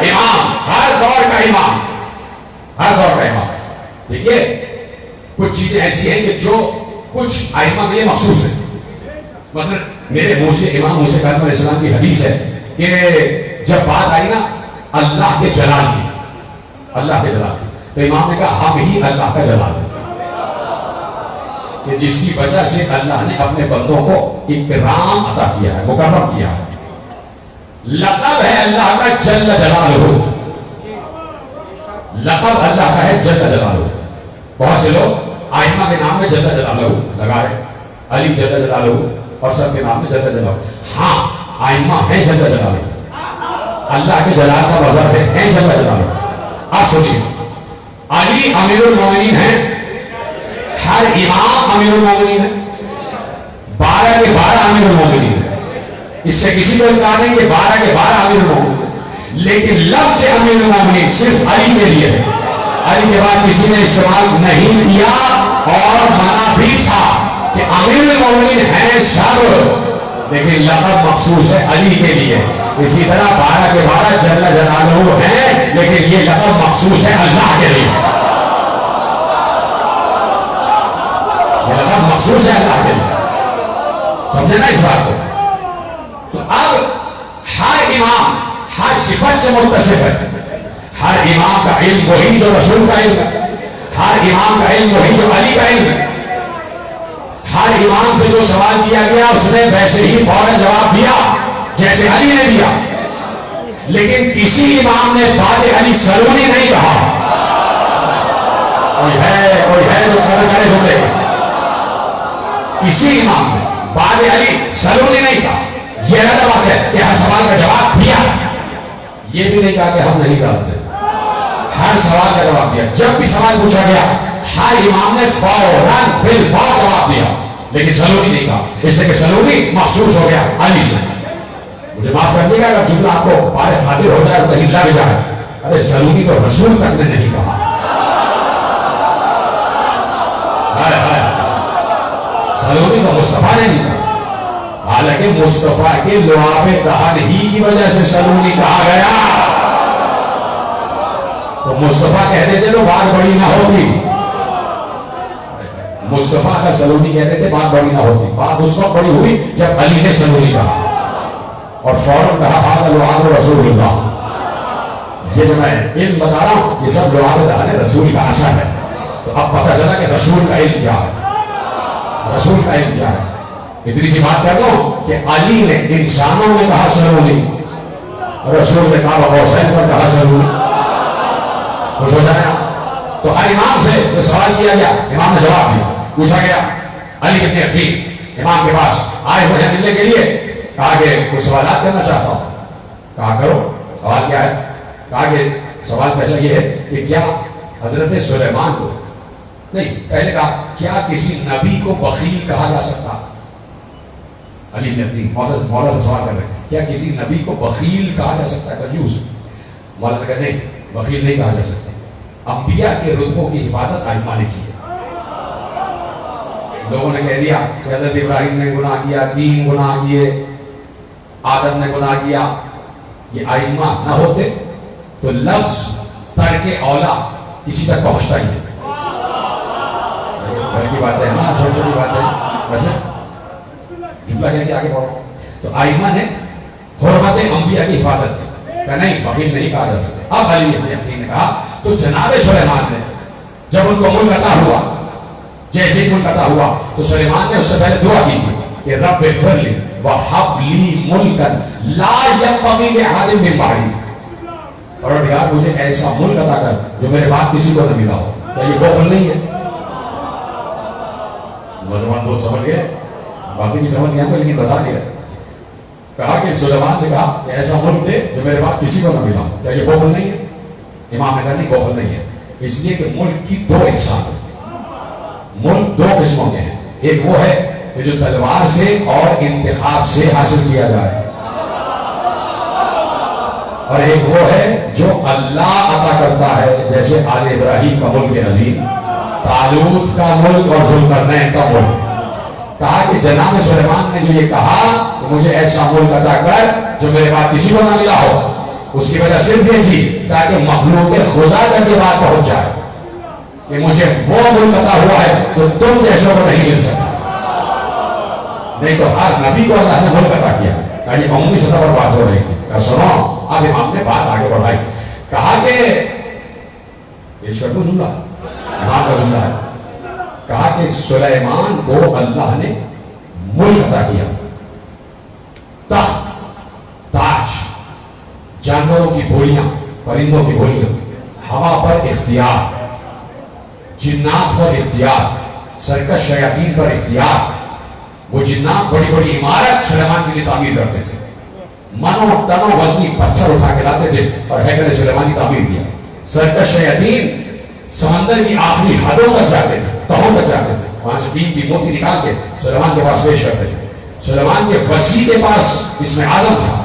امام ہر دور کا امام، ہر دور کا امام۔ دیکھیے کچھ چیزیں ایسی ہیں کہ جو کچھ ائمہ کے لیے مخصوص ہیں۔ مثلا میرے منہ سے امام موسیٰ کاظم علیہ السلام کی حدیث ہے کہ جب بات آئی نا اللہ کے جلال کی، اللہ کے جلال کی، تو امام نے کہا ہم ہی اللہ کا جلال ہے، کہ جس کی وجہ سے اللہ نے اپنے بندوں کو اکرام عطا کیا ہے، مکرم کیا ہے۔ لقب ہے اللہ کا جل جلالہ، لقب اللہ کا ہے جل جلالہ۔ بہت سے لوگ ائمہ کے نام میں جل جلالہ لگا رہے، علی جل جلالہ اور سب کے نام میں جل جلالہ۔ ہاں ائمہ ہیں جل جلالہ، اللہ کے جلال کا مظہر ہے جل جلالہ۔ آپ سنیے، علی امیر المومنین ہیں، ہر امام امیر المومنین ہے، 12 کے 12 امیر المومنین ہے۔ اس سے کسی کو انکار نہیں کہ 12 کے 12 امیر المومنین ہے، لیکن لفظ امیر المومنین صرف علی کے لیے ہے، علی کے بعد کسی نے استعمال نہیں کیا، اور منع بھی تھا کہ امیر المومنین ہیں سب، لیکن لقب مخصوص ہے علی کے لیے۔ اسی طرح 12 کے 12 جل جلالہ ہیں، لیکن یہ لقب مخصوص ہے اللہ کے لیے، یہ لقب مخصوص ہے اللہ کے لیے۔ سمجھے نا اس بات کو؟ تو اب ہر امام ہر صفت سے متصف ہے، ہر امام کا علم وہی جو رسول کا علم ہے، ہر امام کا علم وہی جو علی کا علم ہے۔ ہر امام سے جو سوال کیا گیا اس نے ویسے ہی فوراً جواب دیا جیسے علی نے دیا، لیکن کسی امام نے بعد علی سلونی نہیں کہا۔ کوئی ہے جو کرے جملے کا، کسی امام نے بعد علی سلونی نہیں کہا۔ یہ الگ بات ہے کہ ہر سوال کا جواب دیا، یہ بھی نہیں کہا کہ ہم نہیں جانتے، ہر سوال کا جواب دیا۔ جب بھی سوال پوچھا گیا ہر امام نے فوراً فی الفور جواب دیا، لیکن سلونی نہیں کہا، اس لیے کہ سلونی محسوس ہو گیا علی سے۔ مجھے معاف کر دیجیے گا اگر جملہ آپ کو بارے خاطر ہو جائے اور کہیں لگ جائے، ارے سلونی تو رسول تک نے نہیں کہا، سلونی تو مصطفیٰ نے نہیں کہا، حالانکہ مصطفیٰ کے لعاب دہن ہی کی وجہ سے سلونی کہا گیا۔ تو مصطفیٰ کہہ دیتے تو بات بڑی نہ ہوتی، مصطفیٰ کا سلونی کہتے تھے بات بڑی نہ ہوتی۔ بات اس وقت بڑی ہوئی جب علی نے سلونی کہا اور فوراً کہا ہذا لعاب رسول اللہ۔ یہ جو میں علم بتا رہا ہوں یہ سب لعاب دہن رسول کا اثر ہے۔ تو اب پتہ چلا کہ رسول کا علم کیا ہے، رسول کا علم کیا ہے۔ اتنی سی بات کہتا ہوں کہ علی نے انسانوں میں کہا سلونی، رسول نے کہا حسین پر کہا سلونی۔ خوش ہو جائے نا؟ تو ہر امام سے جو سوال کیا گیا امام نے جواب دیا۔ پوچھا گیا علی بن عقیل امام کے پاس آئے ہوئے ہیں ملنے کے لیے، کہا کہ کچھ سوالات کرنا چاہتا ہوں۔ کہا کرو، سوال کیا ہے؟ کہا کہ سوال پہلا یہ ہے کہ کیا حضرت سلیمان کو، نہیں پہلے کہا کیا کسی نبی کو بخیل کہا جا سکتا؟ علی بن عقیل مولا سے سوال کر رہے ہیں کیا کسی نبی کو بخیل کہا جا سکتا ہے؟ کنجوس؟ مولانا کہا نہیں، بخیل نہیں کہا جا سکتا۔ انبیاء کے رتبوں کی حفاظت ائمہ نے کی ہے۔ لوگوں نے کہہ دیا کہ حضرت ابراہیم نے گناہ کیا، 3 گناہ کیے، آدم نے گناہ کیا، یہ ائمہ نہ ہوتے تو لفظ ترک اولا کسی تک پہنچتا ہی نہیں۔ گھر کی بات ہے نا، چھوٹی چھوٹی بات ہے، ویسے جملہ کیا کہ آگے بڑھو۔ تو ائمہ نے حرمت انبیاء کی حفاظت کی کہ نہیں، بخیل نہیں کہا جا سکتا۔ اب علی بن ابی نے کہا تو جناب سلیمان نے جب ان کو ملک عطا ہوا، جیسے ملک عطا ہوا تو سلیمان نے اس سے پہلے دعا کی تھی کہ رب اغفر لی وہب لی ملکا لا ينبغي لأحد من بعدی، پروردگار مجھے ایسا ملک عطا کر جو میرے بعد کسی کو نہ ملا ہو۔ کیا یہ بخل نہیں ہے؟ نوجوان دوست سمجھ گئے، باقی بھی سمجھ گئے لیکن بتا نہیں رہے۔ کہا کہ سلیمان نے کہا کہ ایسا ملک دے جو میرے بعد کسی کو نہ ملا ہو۔ کیا یہ بخل نہیں ہے؟ امام نے کہا نہیں، بخل نہیں ہے، اس لیے کہ ملک کی 2 اقسام ہیں، ملک 2 قسموں کے ہیں۔ ایک وہ ہے کہ جو تلوار سے اور انتخاب سے حاصل کیا جائے، اور ایک وہ ہے جو اللہ عطا کرتا ہے، جیسے آل ابراہیم کا ملک عظیم، طالوت کا ملک اور ذوالقرنین کا ملک۔ کہا کہ جناب سلیمان نے جو یہ کہا کہ مجھے ایسا ملک عطا کر جو میرے بعد کسی کو نہ ملا ہو، اس کی وجہ صرف یہ تھی تاکہ مخلوق خدا تک یہ بات پہنچ جائے کہ مجھے وہ ملک عطا ہوا ہے تو تم جیسوں کو نہیں مل سکتا۔ نہیں تو ہر نبی کو اللہ نے ملک عطا کیا۔ کہا یہ عمومی سطح پر بات ہو رہی تھی۔ کہا سنو، اب امام نے بات آگے بڑھائی، کہا کہ یہ شرط جملہ امام کا جملہ ہے، کہا کہ سلیمان کو اللہ نے ملک عطا کیا، تخت، تاج، جانوروں کی بولیاں، پرندوں کی بولیاں، ہوا پر اختیار، جنات پر اختیار، سرکش شیاطین پر اختیار۔ وہ جنات بڑی بڑی عمارت سلیمان کے لیے تعمیر کرتے تھے، منو ٹنو وزنی پتھر اٹھا کے لاتے تھے اور ہیکل سلیمان کی تعمیر کیا۔ سرکش شیاطین سمندر کی آخری حدوں تک جاتے تھے، تہوں تک جاتے تھے، وہاں سے دین کی موتی نکال کے سلیمان کے پاس پیش کرتے تھے۔ سلیمان کے وسیع کے پاس اسم اعظم تھا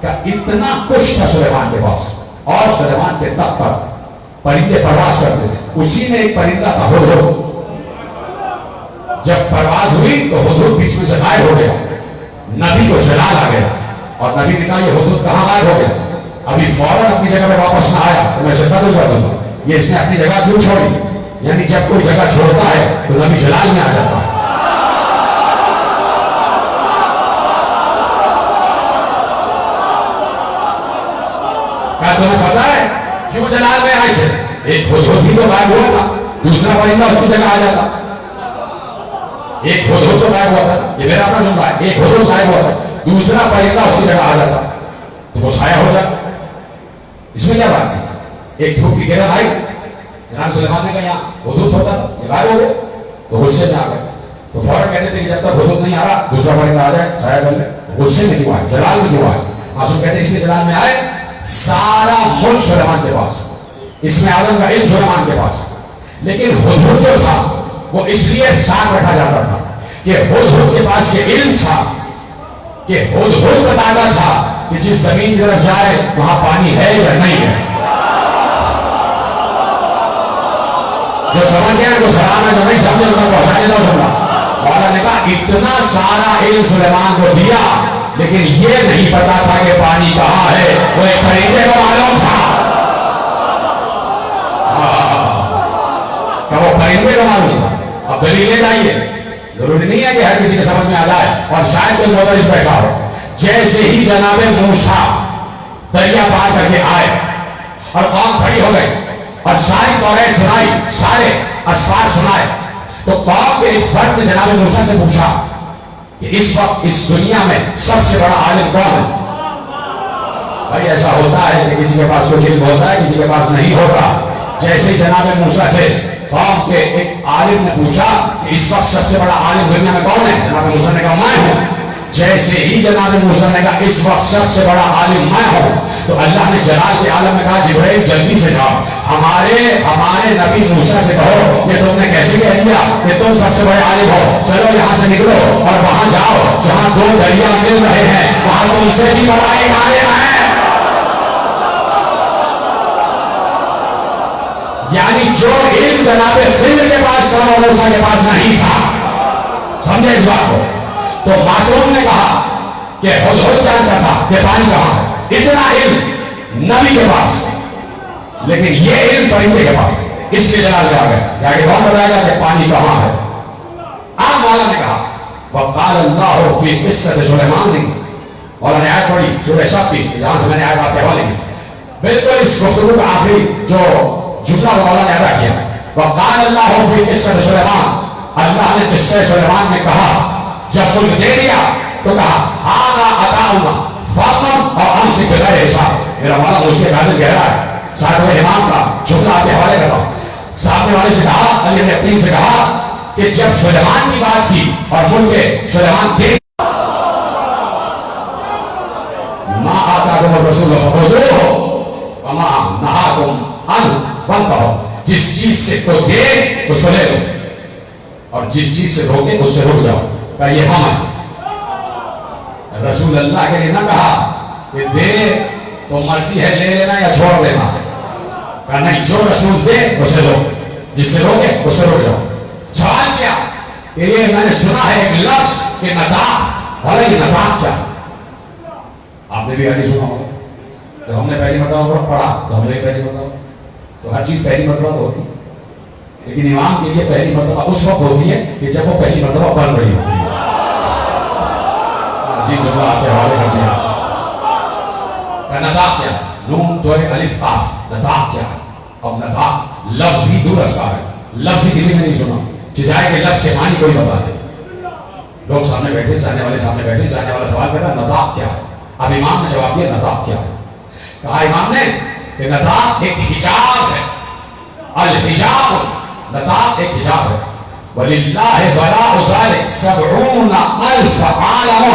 کہ اتنا کچھ تھا سلیمان کے پاس، اور سلیمان کے تخت پر پرندے پرواز کرتے تھے۔ اسی میں ایک پرندہ تھا ہدہد، جب پرواز ہوئی تو ہدہد بیچ میں سے غائب ہو گیا، نبی کو جلال آ گیا اور نبی نے کہا یہ ہدہد کہاں غائب ہو گیا؟ ابھی فوراً اپنی جگہ پہ واپس نہ آیا تو میں اسے قتل کر دوں گا۔ یہ اس نے اپنی جگہ کیوں چھوڑی؟ یعنی جب کوئی جگہ چھوڑتا ہے تو نبی جلال میں آ جاتا ہے۔ کیا تمہیں پتا ہے کیوں جلال میں آئے تھے؟ ایک ہدہد ہی تو غائب ہوا تھا، دوسرا پرندہ اس کی جگہ آ جاتا۔ ایک ہدہد تو غائب ہوا تھا، یہ میرا اپنا جملہ ہے، ایک ہدہد غائب ہوا تھا، دوسرا پرندہ اس کی جگہ آ جاتا تو وہ سایہ ہو جاتا۔ اس میں کیا بات تھی؟ ایک دھوپ کی گرن آئی، جناب سلیمان نے کہا یہاں ہدہد ہوتا، یہ غائب ہو گئے تو غصے میں آ گئے، تو فوراً کہتے تھے کہ جب تک ہدہد نہیں آ رہا دوسرا پرندہ آ جائے سایہ کر لے۔ غصے میں کیوں آئے؟ جلال میں کیوں آئے؟ معصوم کہتے ہیں اس لیے جلال میں آئے سارا ملک سلیمان کے پاس، اس میں اعظم کا علم سلیمان کے پاس، لیکن ہدہد جو تھا وہ اس لیے ساتھ رکھا جاتا تھا کہ ہدہد کے پاس یہ علم تھا کہ ہدہد بتاتا تھا کہ جس زمین کی طرف جائے وہاں پانی ہے یا نہیں ہے۔ جو سمجھ گیا وہ سلام ہے، جو نہیں سمجھے ان کو پہنچانے دو سمجھا۔ مولا نے کہا اتنا سارا علم سلیمان کو دیا لیکن یہ نہیں پتا تھا کہ پانی کہاں ہے، وہ ایک پرندے کو معلوم تھا کہ وہ پرندے کو معلوم تھا۔ اب دلیلیں لائیے، ضروری نہیں ہے کہ ہر کسی کے سمجھ میں آ جائے، اور شاید کوئی مدرس بیٹھا ہو۔ جیسے ہی جناب موسیٰ دریا پار کر کے آئے اور قوم کھڑی ہو گئی اور ساری توریت سنائی، سارے اسفار سنائے، تو قوم کے ایک فرد نے جناب موسیٰ سے پوچھا کہ اس وقت اس دنیا میں سب سے بڑا عالم کون ہے؟ بھائی ایسا ہوتا ہے کہ کسی کے پاس کچھ علم ہوتا ہے، کسی کے پاس نہیں ہوتا۔ جیسے جناب موسیٰ سے قوم کے ایک عالم نے پوچھا کہ اس وقت سب سے بڑا عالم دنیا میں کون ہے؟ جناب موسیٰ نے کہا میں ہوں۔ جیسے ہی جناب موسیٰ نے کہا اس وقت سب سے بڑا عالم میں ہوں، تو اللہ نے جلال کے عالم میں کہا جبرائیل جلدی سے جاؤ ہمارے نبی موسیٰ سے کہو کہ تم نے کیسے کہہ دیا کہ تم سب سے بڑے عالم ہو، چلو یہاں سے نکلو اور وہاں جاؤ جہاں دو دریا مل رہے ہیں، وہاں تم سے بھی بڑا ایک عالم ہے۔ یعنی جو علم جناب خضر کے پاس تھا وہ موسیٰ کے پاس نہیں تھا، سمجھے اس بات کو؟ تو معصوم نے کہا کہ ہدہد جانتا تھا کہ پانی کہاں ہے، اتنا علم نبی کے پاس، لیکن یہ علم پرندے کے پاس، اس کے جلال جا گئے کہ کون بتائے گا کہ پانی کہاں ہے؟ آپ مولا نے کہا وقال اللہ فی قصۃ سلیمان نے، مولا نے آیت پڑھی سورہ صف کی، جہاں سے میں نے آیت آپ کے حوالے کی، بالکل اس گفتگو کا آخری جو جملہ مولا نے ادا کیا، وقال اللہ فی قصۃ سلیمان، اللہ نے قصہ سلیمان میں کہا جب ملک دے دیا تو کہا ہانا عطاؤنا فاطم اور امسک بغیر حساب۔ میرا مولا مجھے حاضر کہہ رہا ہے، ساتھ امام کا جملہ آپ کے حوالے کر رہا ہوں، سامنے والے سے کہا، علی بن ابی سے کہا کہ جب سلیمان کی بات کی اور ملک سلیمان دے ما آتاکم الرسول فخذوہ وما نہاکم عنہ فانتہوا، جس چیز سے تو دے اس کو لے لو اور جس چیز سے روکے اس سے رک جاؤ۔ کہ یہ ہم ہیں، رسول اللہ کے لیے نہ کہا کہ دے تو مرضی ہے لے لینا یا چھوڑ دینا، کہا نہیں جو رسول دے اسے لو، جس سے روکے اس سے رک جاؤ۔ سوال کیا کہ یہ میں نے سنا ہے ایک لفظ کہ نطاق، بھلا یہ نطاق کیا؟ آپ نے بھی حدیث سنا ہوگا، جب ہم نے پہلی مرتبہ پڑھا تو ہم نے پہلی مرتبہ، تو ہر چیز پہلی مرتبہ تو ہوتی، لیکن امام کے لیے پہلی مرتبہ اس وقت ہوتی ہے کہ جب وہ پہلی مرتبہ بن رہی ہوتی ہے۔ عظیم جملہ آپ کے حوالے کر دیا کہ نطاق کیا، نون دوئے الف قاف، نطاق کیا ہے؟ اب نطاق لفظ ہی دور اسکار ہے، لفظ ہی کسی نے نہیں سنا، چاہے کہ لفظ کے معنی کوئی بتا دے۔ لوگ سامنے بیٹھے، جانے والے سامنے بیٹھے، جانے والا سوال کر رہا ہے نطاق کیا ہے؟ اب امام نے جواب دیا نطاق کیا ہے؟ کہا امام نے کہ نطاق ایک حجاب ہے، الحجاب، نطاق ایک حجاب ہے، وَلِلَّهِ بَلَاءُ ذَلِكَ 70,000 عَالَمٌ۔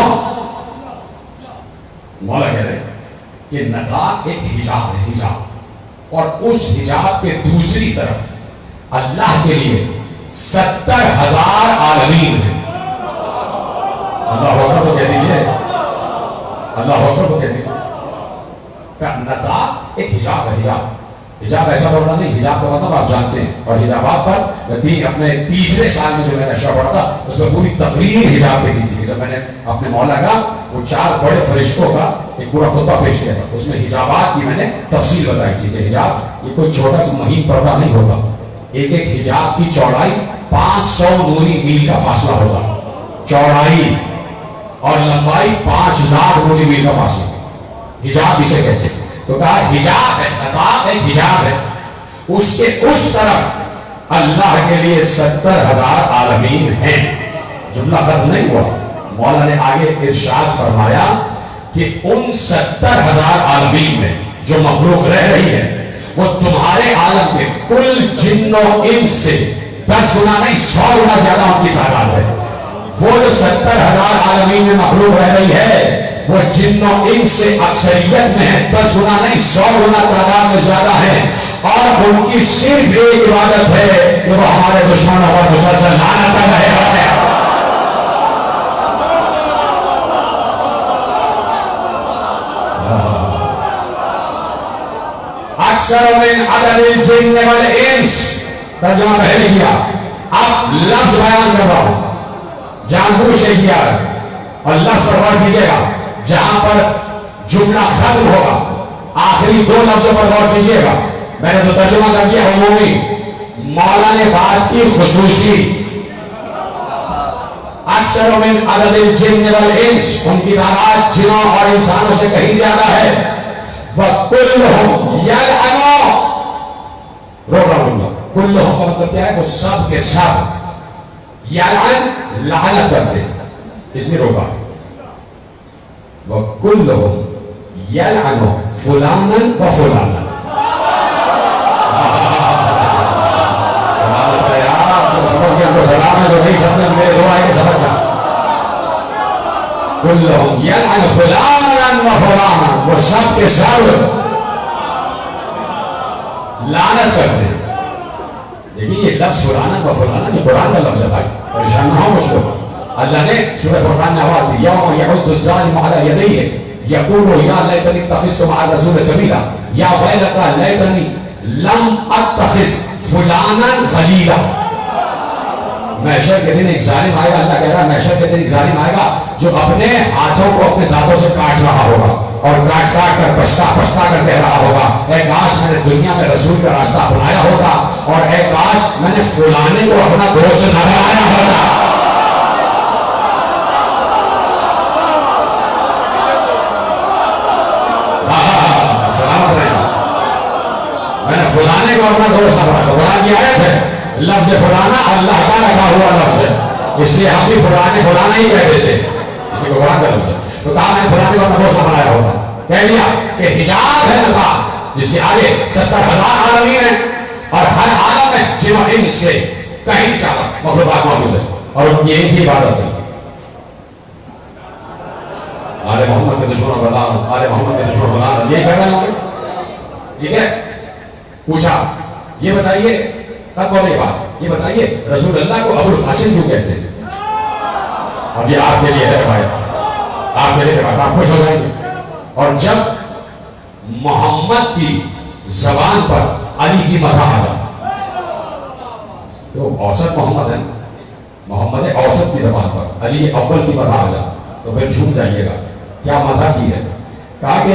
مولا کہہ رہے کہ نطاق ایک حجاب ہے، حجاب، اور اس حجاب کے دوسری طرف اللہ کے لیے 70,000 عالمین ہیں۔ اللہ اکبر تو کہہ دیجئے، اللہ اکبر تو کہہ دیجئے کہ نطاق ایک حجاب ہے، حجاب، حجاب ایسا بڑھتا نہیں، حجاب کا مطلب آپ جانتے ہیں، اور حجابات پر اپنے تیسرے سال میں جو میں نے اشرا پڑھا تھا اس میں پوری تقریر حجاب پہ کی تھی، جب میں نے اپنے مولا کا وہ 4 بڑے فرشتوں کا ایک پورا خطبہ پیش کیا تھا، اس میں حجابات کی میں نے تفصیل بتائی تھی کہ حجاب یہ کوئی چھوٹا سا مہین پردہ نہیں ہوتا، ایک ایک حجاب کی چوڑائی 500 نوری میل کا فاصلہ ہوتا، چوڑائی، اور لمبائی 5,000 نوری میل کا فاصلہ، حجاب اسے کہتے ہیں۔ تو کہا حجاب ہے، نطاق ایک حجاب ہے، اس کے اس طرف اللہ کے لیے 70,000 عالمین ہیں۔ جملہ ختم نہیں ہوا، مولا نے آگے ارشاد فرمایا کہ ان 70,000 عالمین میں جو مخلوق رہ رہی ہے وہ تمہارے عالم کے کل جن و انس سے 10 گنا نہیں 100 گنا زیادہ ان کی تعداد ہے۔ وہ جو 70,000 عالمین میں مخلوق رہ رہی ہے وہ جن و انس سے اکثریت میں ہے، 10 گنا نہیں 100 گنا تعداد میں زیادہ ہے، اور ان کی صرف ایک عبادت ہے کہ وہ ہمارے دشمنوں پر مسلسل لعنت کر رہے ہوتے ہیں۔ اکثر من عدد الجن والانس، ترجمہ پہلے کیا، اب لفظ بیان کر رہا ہوں، جان بوجھ کے کیا ہے، اور لفظ پر غور کیجیے گا، جہاں پر جملہ ختم ہوگا آخری 2 لفظوں پر غور کیجیے گا، میں نے تو ترجمہ کر دیا عمومی، مولا نے بات کی خصوصی، اکثر من عدد الجن والانس، ان کی تعداد جنوں اور انسانوں سے کہیں زیادہ ہے، وَكُلُّهُمْ يَلْعَنُونَ، روک رہا ہوں، کلہم کا مطلب کیا ہے؟ وہ سب کے سب، یلعن لعنت کرتے، اس نے روکا، وَكُلُّهُمْ يَلْعَنُ فُلَانًا وَفُلَانًا۔ سلامت ہے یار، جو سمجھ گیا تو سلام ہے، جو نہیں سمجھے میرے دعا ہے کہ سمجھ جا۔ كُلُّهُمْ يَلْعَنُ فُلَانًا وَفُلَانًا، وہ سب کے سب لعنت کرتے ہیں۔ دیکھیں یہ لفظ فلانا و فلانا یہ قرآن کا لفظ ہے بھائی، پریشان نہ ہو مجھ کو، اللہ نے سورہ فرقان میں آواز دی یوم یعض الظالم علی یدیہ یقول یا لیتنی اتخذت مع الرسول سبیلا یا ویلتی لیتنی لم اتخذ فلانا خلیلا. محشر کے دن ایک ظالم آئے گا, اللہ کہہ رہا ہے محشر کے دن ایک ظالم آئے گا جو اپنے ہاتھوں کو اپنے دانتوں سے کاٹ رہا ہوگا اور کاٹ کر پچھتا کر کہہ رہا ہوگا اے کاش میں نے دنیا میں رسول کا راستہ اپنایا ہوتا اور اے کاش میں نے فلانے کو اپنا دوست نہ بنایا ہوتا. سلامت رہے میں نے فلانے کو اپنا دوست نہ بنایا. قرآن کی آیت ہے لفظ فلانا اللہ کا رکھا ہوا لفظ ہے, اس لیے ہم بھی فلانا ہی کہتے تھے, اس لیے قرآن کا لفظ ہے. تو کہا میں نے فلانے کو اپنا دوست بنایا ہوتا. کہہ دیا کہ حجاب ہے نقاب جس کے آگے 70,000 عالمین ہیں اور ہر عالم میں جنہوں ان سے کہیں زیادہ مخلوقات موجود ہیں اور ان کی ایک ہی عبادت ہے. آل محمد کے دشمن بلان, آل محمد کے دشمن بلان, یہی کہہ رہے ہوں گے. ٹھیک ہے, پوچھا یہ بتائیے تب بولے بات, یہ بتائیے رسول اللہ کو ابو القاسم کیوں کہتے ہیں؟ اب یہ آپ کے لیے ہے روایت, آپ کے لیے روایت, آپ خوش ہو جائیں گے. اور جب محمد کی زبان پر علی کی مدح آ جائے تو اوسط محمد ہے, محمد اوسط کی زبان پر علی اول کی مدح آ جائے تو پھر جھوم جائیے گا کیا مدح کی ہے. کہا کہ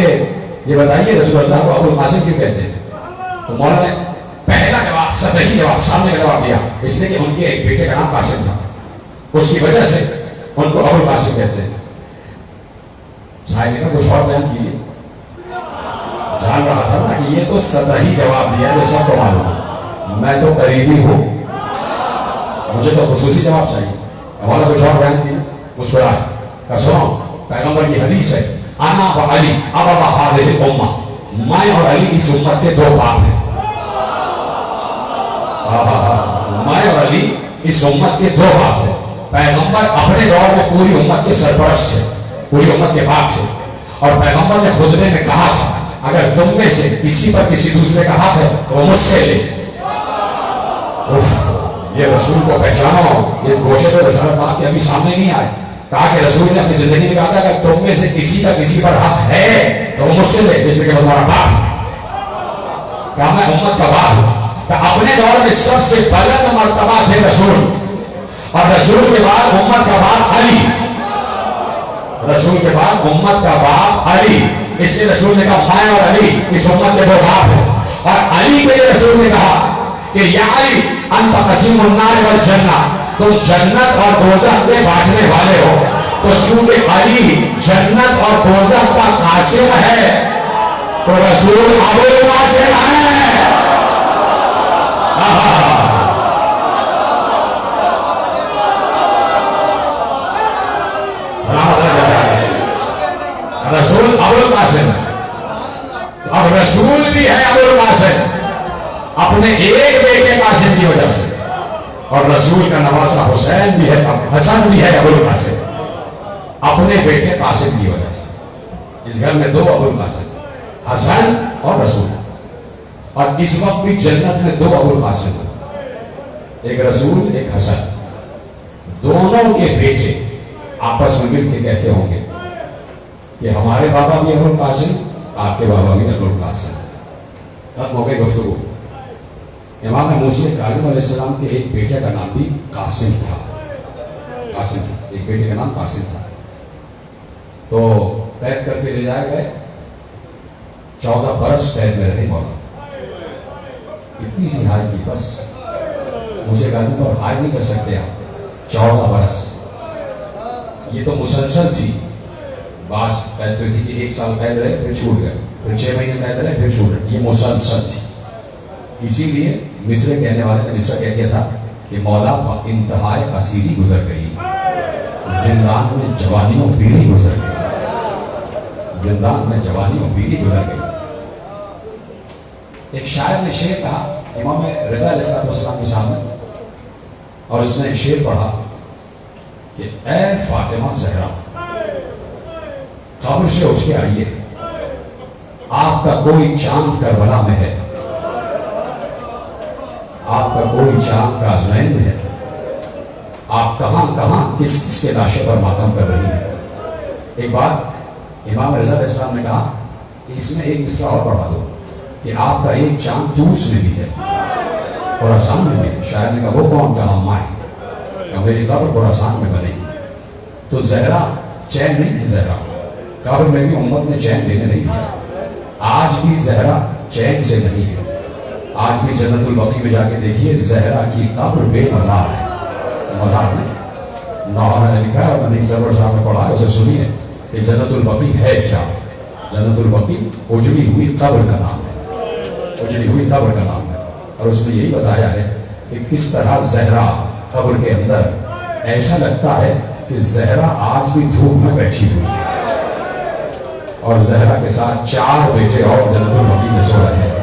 یہ بتائیے رسول اللہ کو ابو القاسم کیوں کہتے ہیں؟ تو مولانا نے پہلا جواب سطحی جواب سامنے کا جواب دیا, اس لیے کہ ان کے ایک بیٹے کا نام قاسم تھا, اس کی وجہ سے ان کو ابو القاسم کہتے ہیں. صاحب نے کچھ اور بیان کیجیے. جان رہا تھا نا کہ یہ تو سطحی جواب دیا جو سب کو معلوم ہے, میں تو قریبی ہوں, مجھے تو خصوصی جواب چاہیے. ہمارا کچھ اور بیان کیجیے. مسکرائے کہ سنو پیغمبر کی حدیث ہے انا و علی ابا ہذہ الامہ, میں اور علی اس امت کے دو باپ ہیں. میں اور علی اس امت کے دو باپ ہیں. پیغمبر اپنے دور میں پوری امت کے سرپرست تھے, پوری امت کے باپ تھے, اور پیغمبر نے خطبے میں کہا تھا اگر تم میں سے کسی پر کسی دوسرے کا حق ہے تو وہ مجھ سے لے. یہ رسول کو پہچانو, یہ گوشت و رسالت آپ کے ابھی سامنے نہیں آئے. کہا کہ رسول نے اپنی زندگی میں کہا تھا کہ تم میں سے کسی کا کسی پر حق ہے تو وہ مجھ سے لے, جس میں کہ تمہارا باپ. کہا میں امت کا باپ ہوں. کہ اپنے دور میں سب سے بلند مرتبہ تھے رسول, اور رسول کے بعد امت کا باپ علی, رسول کے بعد امت کا باپ علی. اس لیے رسول نے کہا میں اور علی اس امت کے دو باپ ہیں. اور علی کے لیے رسول نے کہا کہ یا علی انت قسیم النار والجنہ, تم جنت اور دوزخ کے بانٹنے والے ہو. تو چونکہ علی جنت اور دوزخ کا قاسم ہے تو رسول ابو القاسم ہے. رسول ابو القاسم, اب رسول بھی ہے ابو القاسم اپنے ایک بیٹے قاسم کی وجہ سے, اور رسول کا نواسا حسین بھی ہے, حسن بھی ہے ابو القاسم اپنے بیٹے قاسم کی وجہ سے. اس گھر میں دو ابو القاسم, حسن اور رسول. اور اس وقت بھی جنت میں دو ابو القاسم ہیں, ایک رسول ایک حسن. دونوں کے بیٹے آپس میں مل کے کہتے ہوں گے کہ ہمارے بابا بھی ابو القاسم, آپ کے بابا بھی ابو القاسم. ختم ہو گئی گفتگو. امام موسی کاظم علیہ السلام کے ایک بیٹے کا نام بھی قاسم تھا, قاسم تھا, ایک بیٹے کا نام قاسم تھا. تو قید کر کے لے جائے گئے, 14 برس قید میں رہے مولا. اتنی سی حال کی بس موسی کاظم پر حال نہیں کر سکتے آپ. 14 برس یہ تو مسلسل تھی. بعض قید تو تھی کہ 1 سال قید رہے پھر چھوٹ گئے, پھر 6 مہینے قید رہے پھر چھوٹ گئے, یہ مسلسل تھی. اسی لیے مصر کہنے والے نے مصر کہہ دیا تھا کہ مولا انتہائی اسیری گزر گئی, زندان میں جوانی و پیری گزر گئی, زندان میں جوانی و پیری گزر گئی. ایک شاعر نے شعر کہا امام رضا علیہ السلام کے سامنے, اور اس نے ایک شعر پڑھا کہ اے فاطمہ زہرا قبر سے اٹھ کے آئیے, آپ کا کوئی چاند کربلا میں ہے, آپ کا کوئی چاند کازمین میں ہے. آپ کہاں کہاں کس کس کے لاشوں پر ماتم کر رہی ہیں. ایک بات امام رضا علیہ السلام نے کہا کہ اس میں ایک مصرع اور پڑھا دو کہ آپ کا ایک چاند طوس میں بھی ہے خراسان میں بھی. شاعر نے کہا وہ کون؟ کہا مائیں کہ میری قبر خراسان میں بنے گی. تو زہرا چین نہیں ہے. زہرا قبر میں بھی امت نے چین دینے نہیں دیا. آج بھی زہرا چین سے نہیں ہے. آج بھی جنت البقیع میں جا کے دیکھیے زہرا کی قبر بے مزار ہے. مزار نہیں. نوحہ نے لکھا ہے, مدنی سرور صاحب نے پڑھا ہے, اسے سنیے کہ جنت البقیع ہے کیا. جنت البقیع اجڑی ہوئی قبر کا نام ہے. اجڑی ہوئی قبر کا نام ہے. اور اس میں یہی بتایا ہے کہ کس طرح زہرا قبر کے اندر ایسا لگتا ہے کہ زہرا آج بھی دھوپ میں بیٹھی ہوئی ہے, اور زہرا کے ساتھ 4 بیٹے اور جنت البقیع میں سو رہے ہیں.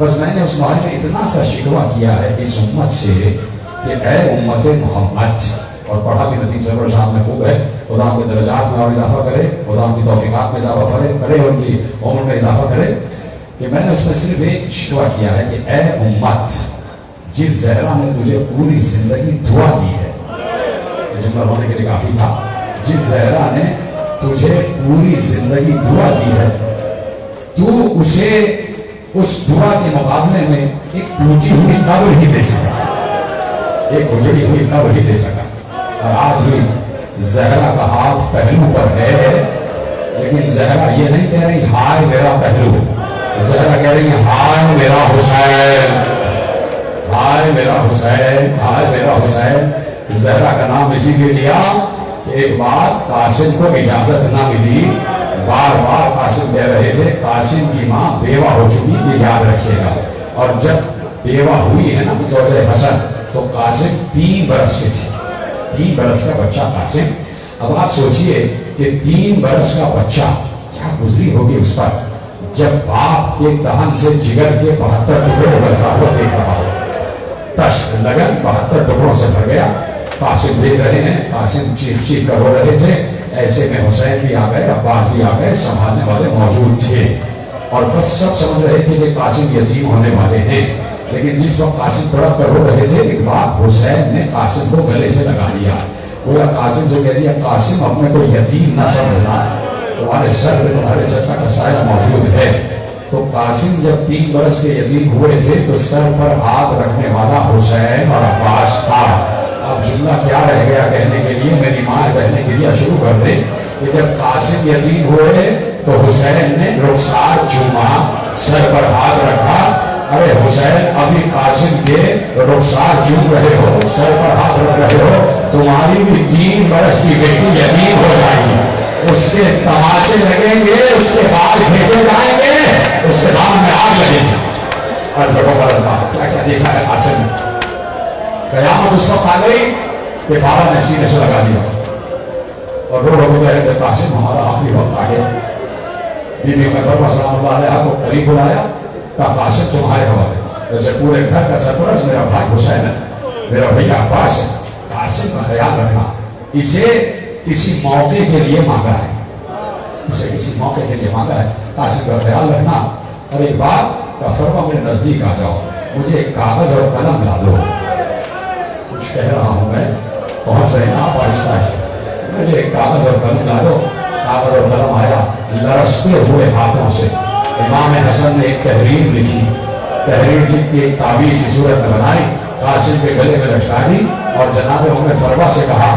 بس میں نے اس معاہدے میں اتنا سا شکوہ کیا ہے اس امت سے کہ اے امت محمد, اور پڑھا بھی ندیم سرور صاحب نے خوب ہے, خدا ان کے درجات میں اور اضافہ کرے, خدا ان کی توفیقات میں اضافہ کرے, اور ان کی عمر میں اضافہ کرے, کہ میں نے اس میں صرف ایک شکوہ کیا ہے کہ اے امت, جس زہرا نے تجھے پوری زندگی دعا دی ہے, یہ جملہ ہونے کے لیے کافی تھا, جس زہرا نے تجھے پوری زندگی دعا دی ہے, تو اسے اس دعا کے مقابلے میں ایک ٹوٹی ہوئی قبر ہی دے سکا, ایک اجڑی ہوئی قبر ہی دے سکا. اور آج بھی زہرا کا ہاتھ پہلو پر ہے, لیکن زہرا یہ نہیں کہہ رہی ہائے میرا پہلو, زہرا کہہ رہی ہے ہائے میرا حسین, ہائے میرا حسین, ہائے میرا حسین. زہرا کا نام اسی لیے لیا کہ ایک بار قاسم کو اجازت نہ ملی, بار بار قاسم کہہ رہے تھے قاسم کی ماں بیوہ ہو چکی, یہ یاد رکھیے گا. اور جب بیوہ ہوئی ہے نا زوجہ حسن, تو قاسم 3 برس کے تھے, 3 برس کا بچہ قاسم. اب آپ سوچئے کہ 3 برس کا بچہ کیا گزری ہوگی اس پر, جب باپ کے دہن سے جگر کے 72 ٹکڑے ابلتا ہوا دیکھ رہا ہو. تشت لگن 72 ٹکڑوں سے بھر گیا. قاسم دیکھ رہے ہیں, قاسم چیخ چیخ کر رو رہے تھے. ایسے میں حسین بھی آ گئے, عباس بھی آ گئے, سنبھالنے والے موجود تھے, اور بس سب سمجھ رہے تھے کہ قاسم یتیم ہونے والے ہیں. لیکن جس وقت قاسم تڑپ کر رو رہے تھے, ایک بار حسین نے قاسم کو گلے سے لگا لیا. گویا قاسم سے کہہ دیا قاسم اپنے کو یتیم نہ سمجھنا, تمہارے سر پہ تمہارے چچا کا سایہ موجود ہے. تو قاسم جب 3 برس کے یتیم ہوئے تھے تو سر پر ہاتھ رکھنے والا حسین اور عباس تھا. اب جملہ کیا رہ گیا کہنے کے لیے, میری ماں بہنیں گریا شروع کر دیں کہ جب قاسم یتیم ہوئے تو حسین نے رخسار چوما, سر پر ہاتھ رکھا. ارے حسین ابھی قاسم کے رخسار چوم رہے ہو, سر پر ہاتھ رکھ رہے ہو, تمہاری بھی 3 برس کی بیٹی یتیم ہو جائے گی, اس کے تماچے لگیں گے, اس کے بال کھینچے جائیں گے, اس کے دام میں آگ لگے گی. اور کیا کیا دیکھا ہے قاسم. قیامت اس وقت آ گئی کہ بابا نے سینے سے لگا دیا, اور رو رو کے کہے قاسم ہمارا آخری وقت آ گیا. بی بی عمر فرما سلام اللہ علیہ کو قریب بلایا, کہا قاسم تمہارے حوالے, جیسے پورے گھر کا سرپرست میرا بھائی حسین ہے, میرا بھیا عباس ہے, قاسم کا خیال رکھنا. اسے کسی موقع کے لیے مانگا ہے, اسے کسی موقع کے لیے مانگا ہے, قاسم کا خیال رکھنا. اور ایک بات کا فرما میرے نزدیک آ جاؤ, مجھے ایک کاغذ اور قلم لا دو. کچھ کہہ رہا ہوں میں, پہنچ رہے ہیں آپ آہستہ آہستہ. مجھے ایک کاغذ اور قلم لا دو. کاغذ اور قلم آیا, لرزتے ہوئے ہاتھوں سے امام حسن نے ایک تحریر لکھی. تحریر لکھ کے ایک تعویذ کی صورت بنائی, قاسم کے گلے میں لٹکا دی, اور جناب ام فروا سے کہا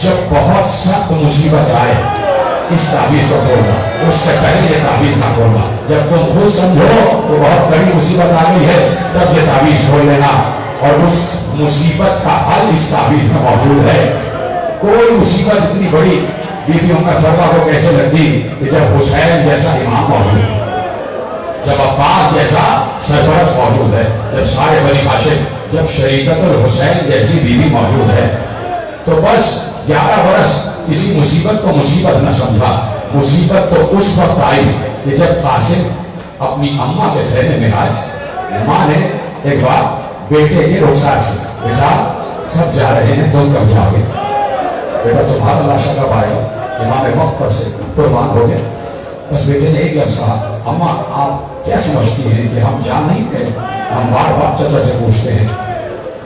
جب بہت سخت مصیبت آئے اس تعویذ کو کھولنا, اس سے پہلے یہ تعویذ نہ کھولنا. جب تم خود سمجھو کہ بہت بڑی مصیبت آ گئی ہے تب یہ تعویذ کھول لینا, اور اس مصیبت کا حل اس تعویذ میں موجود ہے. کوئی مصیبت اتنی بڑی بی بی ام فروا کو کیسے لگتی کہ جب حسین جیسا امام موجود ہے, جب عباس جیسا سرپرست موجود ہے, جب سارے بنی ہاشم, جب شریکت الحسین جیسی بیوی موجود ہے. تو بس 11 برس کسی مصیبت کو مصیبت نہ سمجھا. مصیبت تو اس وقت آئی کہ جب قاسم اپنی اماں کے خیمے میں آئے. ماں نے ایک بار بیٹے کے رخسار چھوڑا, بیٹا سب جا رہے ہیں تم کب جاؤ گے, بیٹا تمہارا لاشا کب آئے گا. امام وقت پر سے قربان ہو گئے. بس بیٹے نے ایک لفظ کہا, اماں آپ کیا سمجھتی ہیں کہ ہم جان نہیں گئے, ہم بار بار چچا سے پوچھتے ہیں.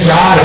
4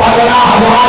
15,000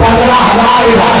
15,000